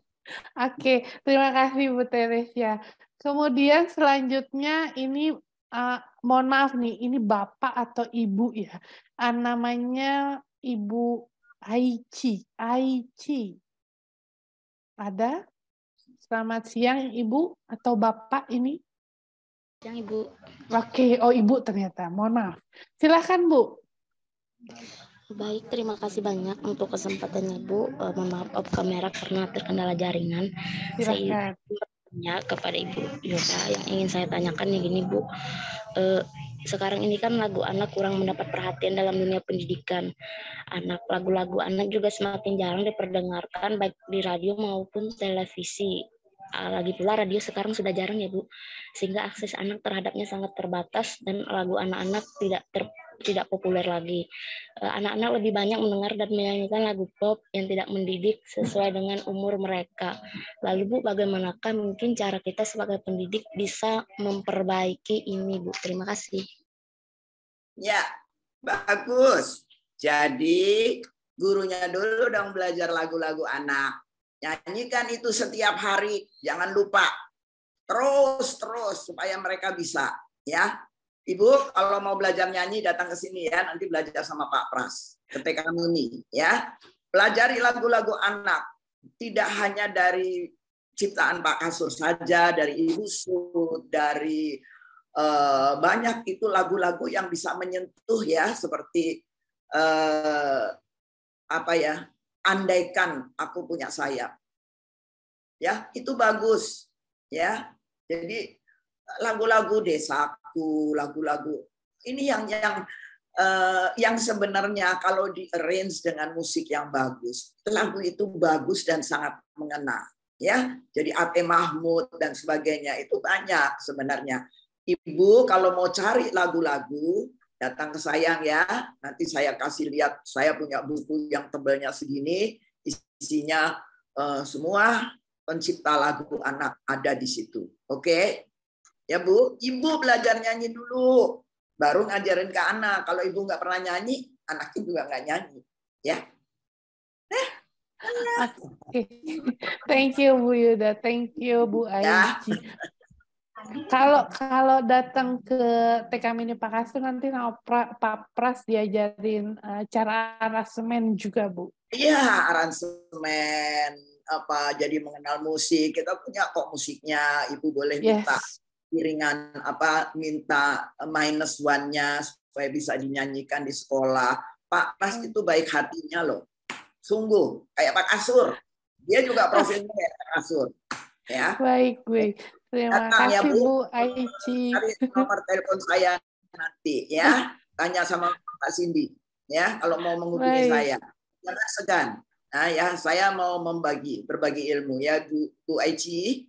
Oke, terima kasih Bu Teresia. Kemudian selanjutnya ini mohon maaf nih, ini Bapak atau Ibu ya. Namanya Ibu Aici. Ada? Selamat siang Ibu atau Bapak ini? Siang Ibu. Oke, oh Ibu ternyata. Mohon maaf. Silakan Bu. Baik, terima kasih banyak untuk kesempatannya Bu. Mohon maaf off kamera karena terkendala jaringan. Silakan. Saya bertanya kepada Ibu Yuda yang ingin saya tanyakan nih gini Bu. Sekarang ini kan lagu anak kurang mendapat perhatian dalam dunia pendidikan. Lagu-lagu anak juga semakin jarang diperdengarkan baik di radio maupun televisi. Lagi pula radio sekarang sudah jarang ya Bu, sehingga akses anak terhadapnya sangat terbatas dan lagu anak-anak tidak populer lagi. Anak-anak lebih banyak mendengar dan menyanyikan lagu pop yang tidak mendidik sesuai dengan umur mereka. Lalu Bu, bagaimanakah mungkin cara kita sebagai pendidik bisa memperbaiki ini Bu? Terima kasih. Ya, bagus. Jadi gurunya dulu dong belajar lagu-lagu anak. Nyanyikan itu setiap hari, jangan lupa. Terus supaya mereka bisa, ya. Ibu kalau mau belajar nyanyi datang ke sini ya, nanti belajar sama Pak Pras, ke TK Mini, ya. Pelajari lagu-lagu anak, tidak hanya dari ciptaan Pak Kasur saja, dari Ibu Sud, dari banyak itu lagu-lagu yang bisa menyentuh ya, seperti apa ya, andaikan aku punya sayap, ya itu bagus ya. Jadi lagu-lagu desaku, lagu-lagu ini yang sebenarnya kalau di arrange dengan musik yang bagus, lagu itu bagus dan sangat mengena ya. Jadi Ate Mahmud dan sebagainya itu banyak sebenarnya. Ibu kalau mau cari lagu-lagu datang ke saya ya, nanti saya kasih lihat, saya punya buku yang tebalnya segini, isinya semua pencipta lagu anak ada di situ. Oke? Ya Bu, Ibu belajar nyanyi dulu, baru ngajarin ke anak. Kalau Ibu nggak pernah nyanyi, anaknya juga nggak nyanyi. Ya. Oke. Thank you Bu Yuda, thank you Bu Aici. Kalau datang ke TK Mini Pak Kasur nanti sama Pak Pras diajarin cara aransemen juga Bu. Iya, aransemen apa jadi mengenal musik. Kita punya kok musiknya. Ibu boleh minta iringan apa, minta -1-nya supaya bisa dinyanyikan di sekolah. Pak Pras itu baik hatinya loh. Sungguh kayak Pak Kasur. Dia juga profilnya kayak Pak Kasur. Ya. Baik. Terima kasih ya, Bu Aici. Cari nomor telepon saya nanti ya. Tanya sama Pak Cindy ya kalau mau menghubungi saya. Jangan segan. Nah ya, saya mau berbagi ilmu ya Bu Aici.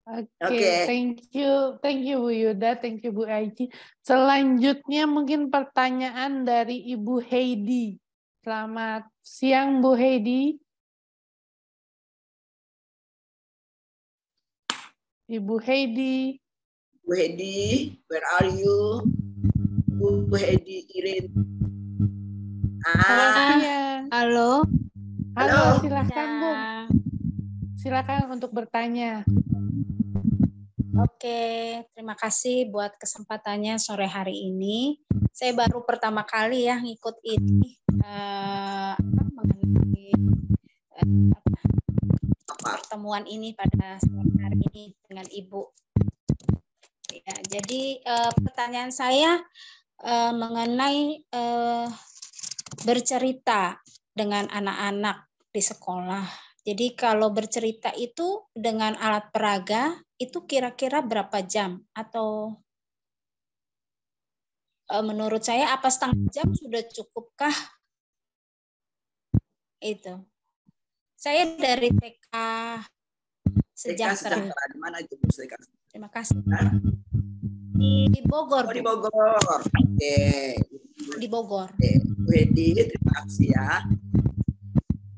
Oke. Thank you Bu Yuda, thank you Bu Aici. Selanjutnya mungkin pertanyaan dari Ibu Heidi. Selamat siang Bu Heidi. Ibu Heidi. Bu Heidi, where are you? Bu Heidi Irin. Halo. Halo, silakan Bu. Silakan untuk bertanya. Oke, terima kasih buat kesempatannya sore hari ini. Saya baru pertama kali ya ngikut ini mengenai pertemuan ini pada sore hari ini dengan Ibu. Ya, jadi pertanyaan saya mengenai bercerita dengan anak-anak di sekolah. Jadi kalau bercerita itu dengan alat peraga itu kira-kira berapa jam? Atau menurut saya apa setengah jam sudah cukupkah? Itu. Saya dari TK Sejahtera. Di mana itu Bu? Terima kasih. Di Bogor. Oh, di Bogor. Oke. Di Bogor. Bu Hedi, terima kasih ya.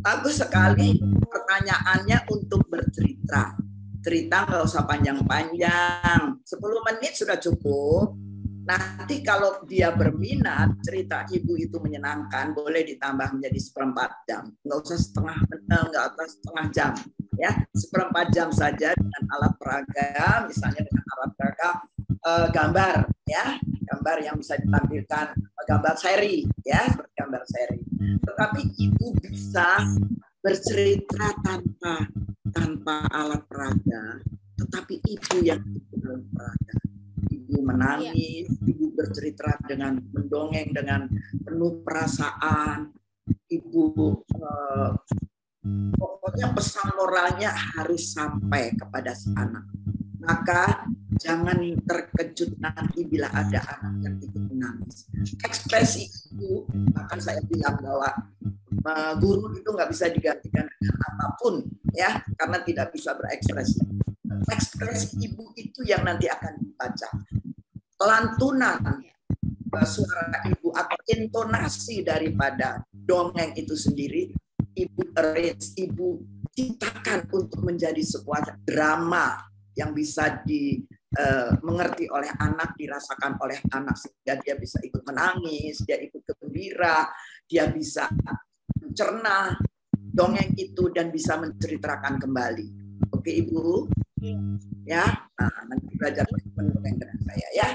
Bagus sekali pertanyaannya untuk bercerita. Cerita nggak usah panjang-panjang. 10 menit sudah cukup. Nanti kalau dia berminat, cerita Ibu itu menyenangkan, boleh ditambah menjadi 1/4 jam. Nggak usah setengah jam. Ya, 1/4 jam saja dengan alat peraga, misalnya dengan alat peraga gambar, ya, gambar yang bisa ditampilkan, gambar seri, ya, seperti gambar seri. Tetapi Ibu bisa bercerita tanpa alat peraga, tetapi Ibu yang alat peraga. Ibu menangis, Ibu bercerita dengan mendongeng dengan penuh perasaan. Ibu pokoknya pesan moralnya harus sampai kepada si anak. Maka jangan terkejut nanti bila ada anak yang ikut menangis. Ekspresi Ibu, bahkan saya bilang bahwa guru itu nggak bisa digantikan dengan apapun, ya, karena tidak bisa berekspresi. Ekspresi Ibu itu yang nanti akan dibaca. Lantunan suara Ibu atau intonasi daripada dongeng itu sendiri, Ibu arrange, Ibu ciptakan untuk menjadi sebuah drama yang bisa mengerti oleh anak, dirasakan oleh anak, sehingga dia bisa ikut menangis, dia ikut gembira, dia bisa mencerna dongeng itu dan bisa menceritakan kembali. Oke Ibu, ya, nah, nanti belajar mendongeng dengan saya ya.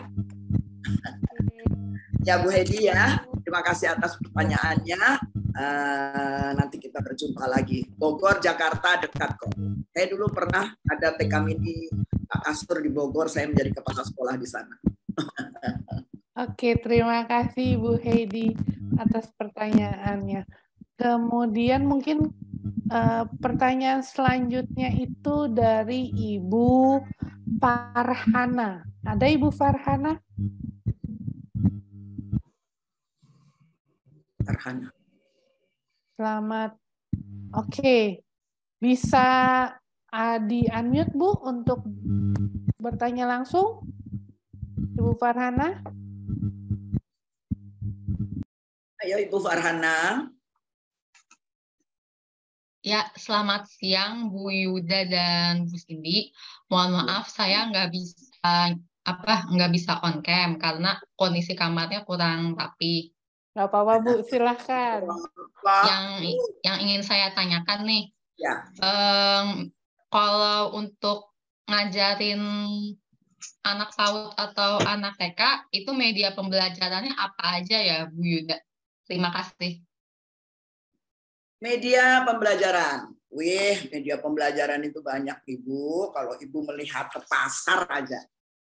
Ya Bu Hedi ya, terima kasih atas pertanyaannya. Nanti kita berjumpa lagi. Bogor, Jakarta dekat kok. Saya dulu pernah ada TK Mini Pak Kasur di Bogor, saya menjadi kepala sekolah di sana. Oke, terima kasih Bu Heidi atas pertanyaannya. Kemudian mungkin pertanyaan selanjutnya itu dari Ibu Farhana. Ada Ibu Farhana? Farhana. Selamat. Oke, bisa di-unmute Bu untuk bertanya langsung? Ibu Farhana? Ayo Ibu Farhana. Ya, selamat siang Bu Yuda dan Bu Cindy. Mohon maaf saya nggak bisa on cam karena kondisi kamarnya kurang rapi. Nggak apa-apa Bu, silahkan. Yang ingin saya tanyakan nih, ya. Kalau untuk ngajarin anak PAUD atau anak TK, itu media pembelajarannya apa aja ya Bu Yuda? Terima kasih. Media pembelajaran. Wih, media pembelajaran itu banyak Ibu. Kalau Ibu melihat ke pasar aja.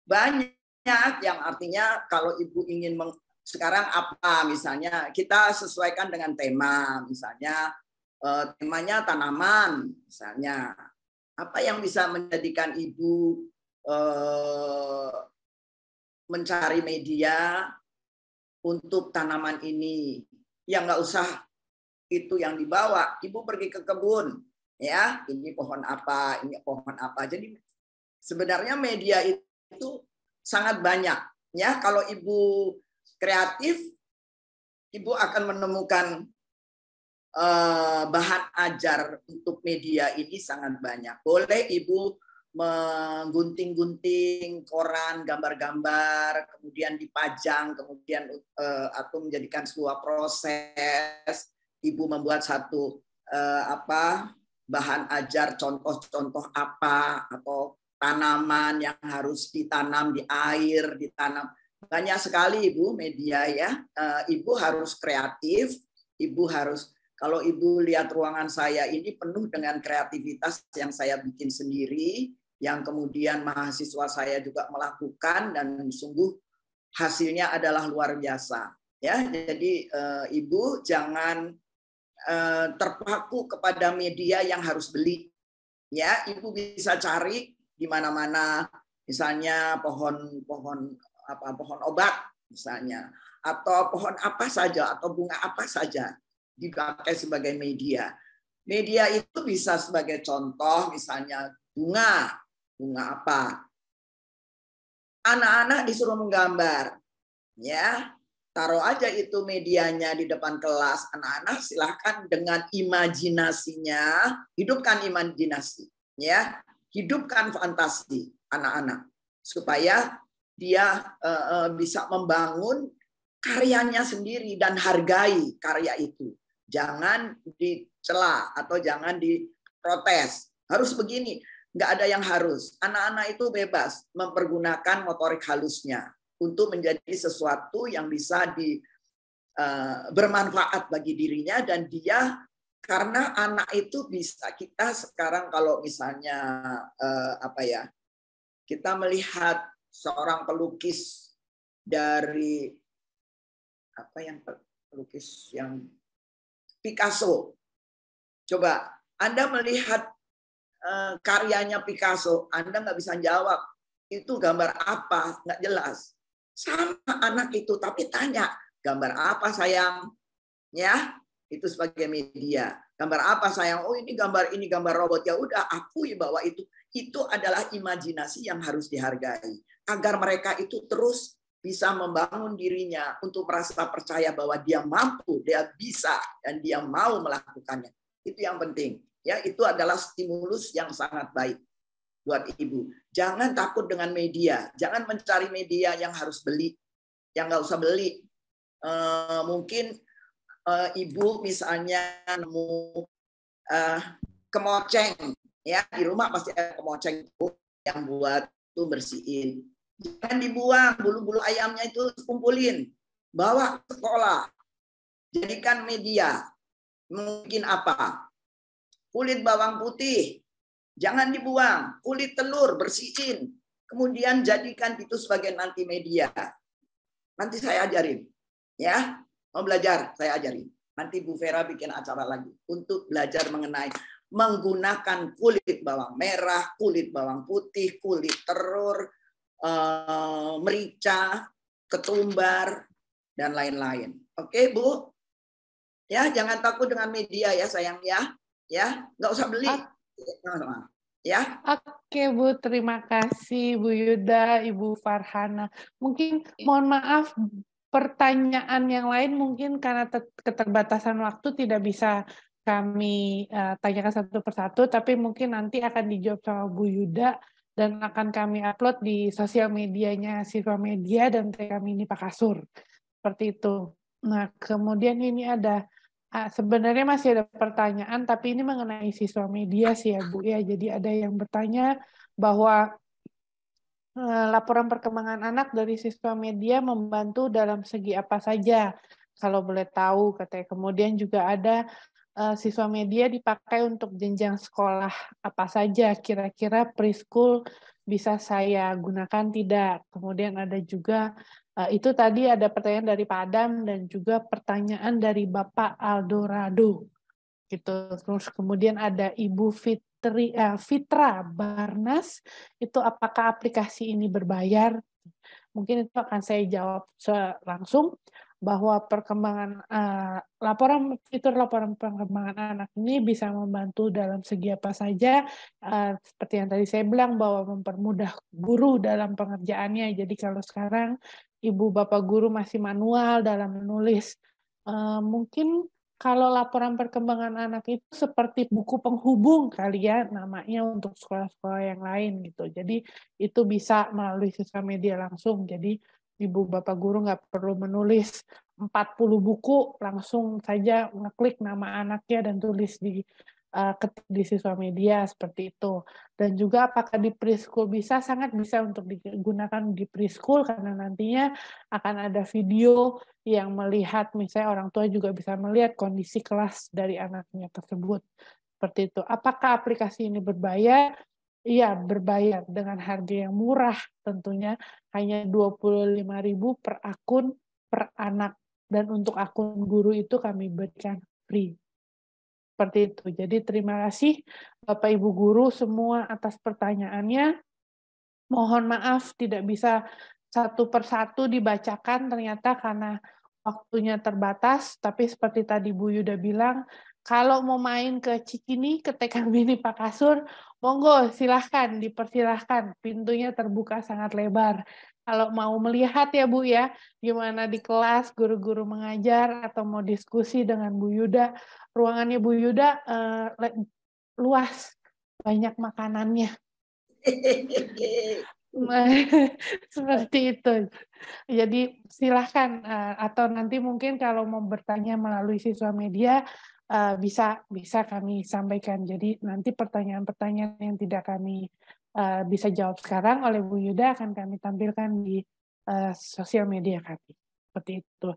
Banyak yang artinya kalau Ibu ingin sekarang apa misalnya kita sesuaikan dengan tema. Misalnya temanya tanaman. Misalnya apa yang bisa menjadikan Ibu mencari media untuk tanaman ini. Yang nggak usah itu yang dibawa, Ibu pergi ke kebun, ya, ini pohon apa, ini pohon apa. Jadi sebenarnya media itu sangat banyak, ya. Kalau Ibu kreatif, Ibu akan menemukan bahan ajar untuk media ini sangat banyak. Boleh Ibu menggunting-gunting koran, gambar-gambar, kemudian dipajang, kemudian atau menjadikan sebuah proses. Ibu membuat satu bahan ajar, contoh-contoh apa, atau tanaman yang harus ditanam di air, ditanam. Banyak sekali Ibu media ya. Ibu harus kreatif, Ibu harus, kalau Ibu lihat ruangan saya ini penuh dengan kreativitas yang saya bikin sendiri, yang kemudian mahasiswa saya juga melakukan dan sungguh hasilnya adalah luar biasa. Ya, jadi Ibu jangan terpaku kepada media yang harus beli. Ya, Ibu bisa cari di mana-mana, misalnya pohon obat misalnya, atau pohon apa saja, atau bunga apa saja dipakai sebagai media. Media itu bisa sebagai contoh, misalnya bunga apa. Anak-anak disuruh menggambar, ya. Taruh aja itu medianya di depan kelas. Anak-anak silahkan dengan imajinasinya, hidupkan imajinasi, ya, hidupkan fantasi anak-anak supaya dia bisa membangun karyanya sendiri dan hargai karya itu. Jangan dicela atau jangan diprotes. Harus begini, nggak ada yang harus. Anak-anak itu bebas mempergunakan motorik halusnya untuk menjadi sesuatu yang bisa bermanfaat bagi dirinya, dan dia, karena anak itu bisa, kita sekarang kalau misalnya kita melihat seorang pelukis dari pelukis yang Picasso, coba Anda melihat karyanya Picasso, Anda nggak bisa jawab itu gambar apa, nggak jelas. Sama anak itu, tapi tanya, gambar apa sayang? Ya, itu sebagai media. Gambar apa sayang? Oh ini gambar robot. Ya udah, akui bahwa itu adalah imajinasi yang harus dihargai. Agar mereka itu terus bisa membangun dirinya untuk merasa percaya bahwa dia mampu, dia bisa, dan dia mau melakukannya. Itu yang penting. Ya, itu adalah stimulus yang sangat baik. buat ibu. Jangan takut dengan media. Jangan mencari media yang harus beli, yang nggak usah beli. Mungkin ibu misalnya nemu kemoceng, ya di rumah pasti ada kemoceng yang buat tuh bersihin. Jangan dibuang, bulu-bulu ayamnya itu kumpulin, bawa ke sekolah, jadikan media. Mungkin apa? Kulit bawang putih, jangan dibuang. Kulit telur, bersihin. Kemudian jadikan itu sebagai nanti media. Nanti saya ajarin. Ya, mau belajar, saya ajarin. Nanti Bu Vera bikin acara lagi untuk belajar mengenai menggunakan kulit bawang merah, kulit bawang putih, kulit telur, merica, ketumbar, dan lain-lain. Oke, Bu? Ya, jangan takut dengan media ya, sayang ya. Ya, nggak usah beli. Ya. Oke, Bu, terima kasih Bu Yuda, Ibu Farhana. Mungkin mohon maaf pertanyaan yang lain mungkin karena keterbatasan waktu tidak bisa kami tanyakan satu persatu, tapi mungkin nanti akan dijawab sama Bu Yuda dan akan kami upload di sosial medianya Siswa Media dan TK Mini Pak Kasur. Seperti itu. Nah, kemudian ini ada sebenarnya masih ada pertanyaan, tapi ini mengenai Siswa Media sih ya Bu ya. Jadi ada yang bertanya bahwa laporan perkembangan anak dari Siswa Media membantu dalam segi apa saja, kalau boleh tahu katanya. Kemudian juga ada Siswa Media dipakai untuk jenjang sekolah apa saja, kira-kira preschool bisa saya gunakan tidak. Kemudian ada juga itu tadi ada pertanyaan dari Pak Adam dan juga pertanyaan dari Bapak Aldorado gitu. Terus kemudian ada Ibu Fitra Barnas, itu apakah aplikasi ini berbayar? Mungkin itu akan saya jawab langsung bahwa perkembangan fitur laporan perkembangan anak ini bisa membantu dalam segi apa saja, seperti yang tadi saya bilang bahwa mempermudah guru dalam pengerjaannya. Jadi kalau sekarang ibu bapak guru masih manual dalam menulis, mungkin kalau laporan perkembangan anak itu seperti buku penghubung kali ya namanya untuk sekolah-sekolah yang lain gitu. Jadi itu bisa melalui Siswa Media langsung. Jadi ibu bapak guru nggak perlu menulis 40 buku, langsung saja ngeklik nama anaknya dan tulis ketik di Siswa Media seperti itu. Dan juga apakah di preschool bisa? Sangat bisa untuk digunakan di preschool karena nantinya akan ada video yang melihat, misalnya orang tua juga bisa melihat kondisi kelas dari anaknya tersebut. Seperti itu. Apakah aplikasi ini berbayar? Iya, berbayar dengan harga yang murah tentunya, hanya 25.000 per akun per anak. Dan untuk akun guru itu kami berikan free. Seperti itu. Jadi terima kasih Bapak Ibu guru semua atas pertanyaannya. Mohon maaf tidak bisa satu persatu dibacakan ternyata karena waktunya terbatas, tapi seperti tadi Bu Yuda bilang, kalau mau main ke Cikini, ke TK Mini Pak Kasur, monggo silahkan, dipersilahkan, pintunya terbuka sangat lebar. Kalau mau melihat ya Bu ya, gimana di kelas guru-guru mengajar atau mau diskusi dengan Bu Yuda, ruangannya Bu Yuda luas, banyak makanannya. Seperti itu. Jadi silahkan atau nanti mungkin kalau mau bertanya melalui Siswa Media bisa kami sampaikan. Jadi nanti pertanyaan-pertanyaan yang tidak kami bisa jawab sekarang oleh Bu Yuda akan kami tampilkan di sosial media kami. Seperti itu.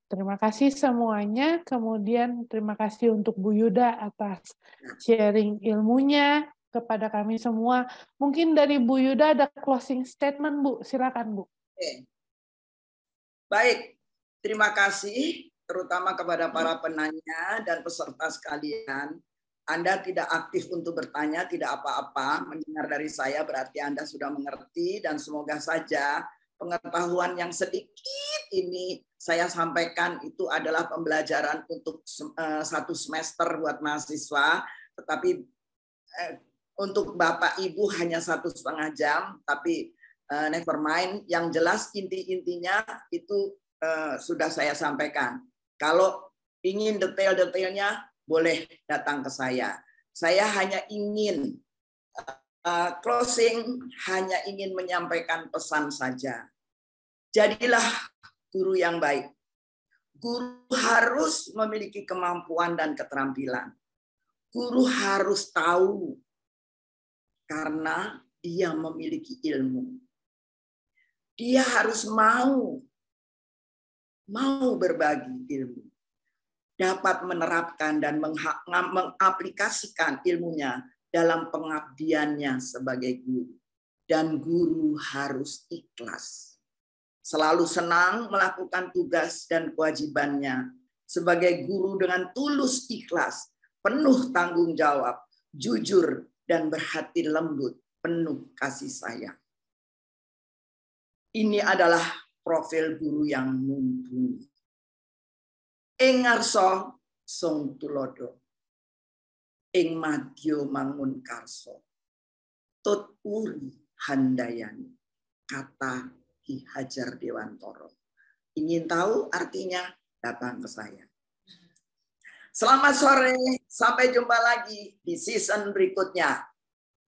Terima kasih semuanya. Kemudian terima kasih untuk Bu Yuda atas sharing ilmunya kepada kami semua. Mungkin dari Bu Yuda ada closing statement, Bu. Silakan, Bu. Oke. Baik, terima kasih terutama kepada para penanya dan peserta sekalian. Anda tidak aktif untuk bertanya, tidak apa-apa. Mendengar dari saya berarti Anda sudah mengerti dan semoga saja pengetahuan yang sedikit ini saya sampaikan itu adalah pembelajaran untuk satu semester buat mahasiswa, tetapi untuk Bapak Ibu hanya 1,5 jam, tapi never mind. Yang jelas inti-intinya itu sudah saya sampaikan. Kalau ingin detail-detailnya, boleh datang ke saya. Saya hanya ingin closing hanya ingin menyampaikan pesan saja. Jadilah guru yang baik. Guru harus memiliki kemampuan dan keterampilan. Guru harus tahu karena dia memiliki ilmu. Dia harus mau berbagi ilmu. Dapat menerapkan dan mengaplikasikan ilmunya dalam pengabdiannya sebagai guru. Dan guru harus ikhlas. Selalu senang melakukan tugas dan kewajibannya sebagai guru dengan tulus ikhlas, penuh tanggung jawab, jujur, dan berhati lembut, penuh kasih sayang. Ini adalah profil guru yang mumpuni. Ing ngarsa sung tulodo, ing madya mangun karso, tut uri handayani, kata Ki Hajar Dewantoro. Ingin tahu artinya? Datang ke saya. Selamat sore, sampai jumpa lagi di season berikutnya.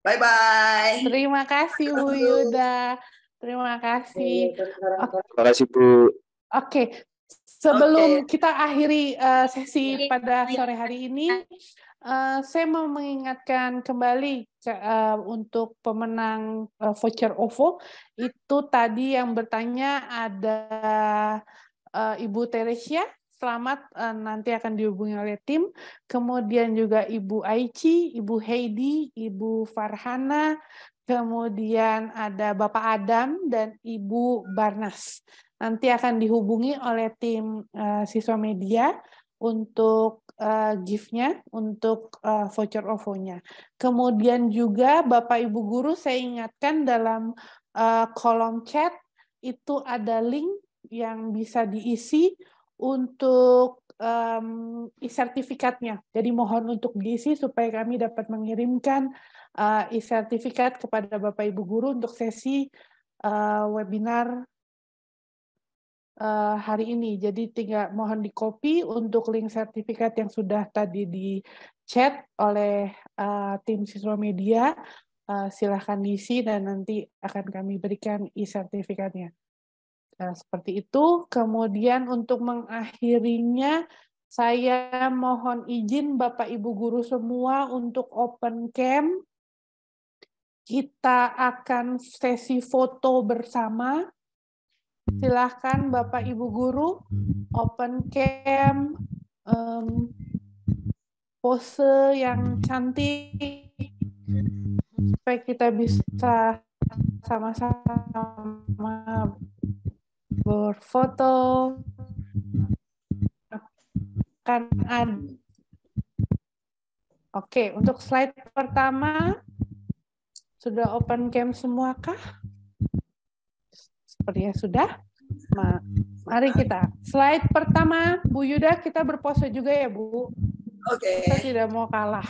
Bye-bye. Terima kasih Bu Yuda. Terima kasih. Terima kasih Bu. Oke, sebelum kita akhiri sesi pada sore hari ini, saya mau mengingatkan kembali untuk pemenang voucher OVO. Itu tadi yang bertanya ada Ibu Teresia. Selamat, nanti akan dihubungi oleh tim. Kemudian juga Ibu Aici, Ibu Heidi, Ibu Farhana, kemudian ada Bapak Adam dan Ibu Barnas. Nanti akan dihubungi oleh tim siswa media untuk gift-nya, untuk voucher OVO-nya. Kemudian juga Bapak Ibu Guru, saya ingatkan dalam kolom chat itu ada link yang bisa diisi untuk e-sertifikatnya. Jadi mohon untuk diisi supaya kami dapat mengirimkan e-sertifikat kepada Bapak Ibu Guru untuk sesi webinar hari ini. Jadi tinggal mohon di-copy untuk link sertifikat yang sudah tadi di-chat oleh tim siswa media. Silahkan diisi dan nanti akan kami berikan e-sertifikatnya. Seperti itu. Kemudian untuk mengakhirinya, saya mohon izin Bapak Ibu Guru semua untuk open cam. Kita akan sesi foto bersama. Silahkan Bapak Ibu Guru, open cam, pose yang cantik, supaya kita bisa sama-sama berfoto. Oke, untuk slide pertama, sudah open cam semua kah? Sepertinya sudah. Mari kita. Slide pertama, Bu Yuda, kita berpose juga ya, Bu. Oke. Kita tidak mau kalah.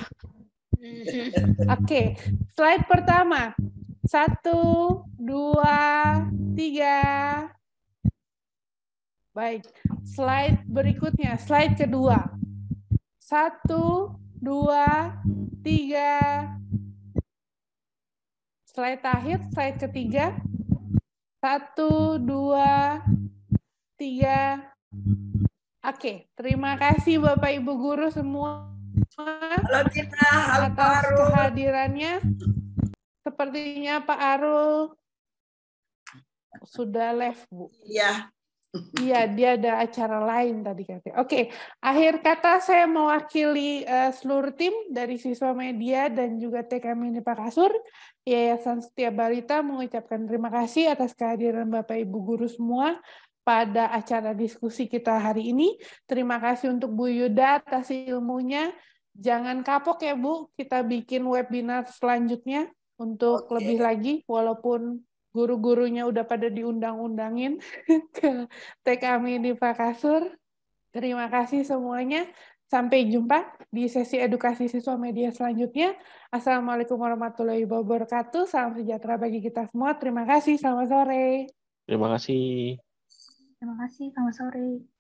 Oke, slide pertama. 1, 2, 3. Baik, slide berikutnya, slide kedua. 1, 2, 3. Slide terakhir, slide ketiga. 1, 2, 3. Oke, terima kasih Bapak Ibu Guru semua. Halo Tina, halo Pak atas Arul. kehadirannya. Sepertinya Pak Arul sudah left, Bu. Iya. Iya, dia ada acara lain tadi katanya. Oke, akhir kata saya mewakili seluruh tim dari siswa media dan juga TK Mini Pak Kasur, Yayasan Setia Balita mengucapkan terima kasih atas kehadiran Bapak Ibu Guru semua pada acara diskusi kita hari ini. Terima kasih untuk Bu Yuda atas ilmunya. Jangan kapok ya Bu, kita bikin webinar selanjutnya untuk lebih lagi, walaupun guru-gurunya udah pada diundang-undangin ke TK Mini Pak Kasur. Terima kasih semuanya. Sampai jumpa di sesi edukasi siswa media selanjutnya. Assalamualaikum warahmatullahi wabarakatuh. Salam sejahtera bagi kita semua. Terima kasih. Selamat sore. Terima kasih. Terima kasih. Selamat sore.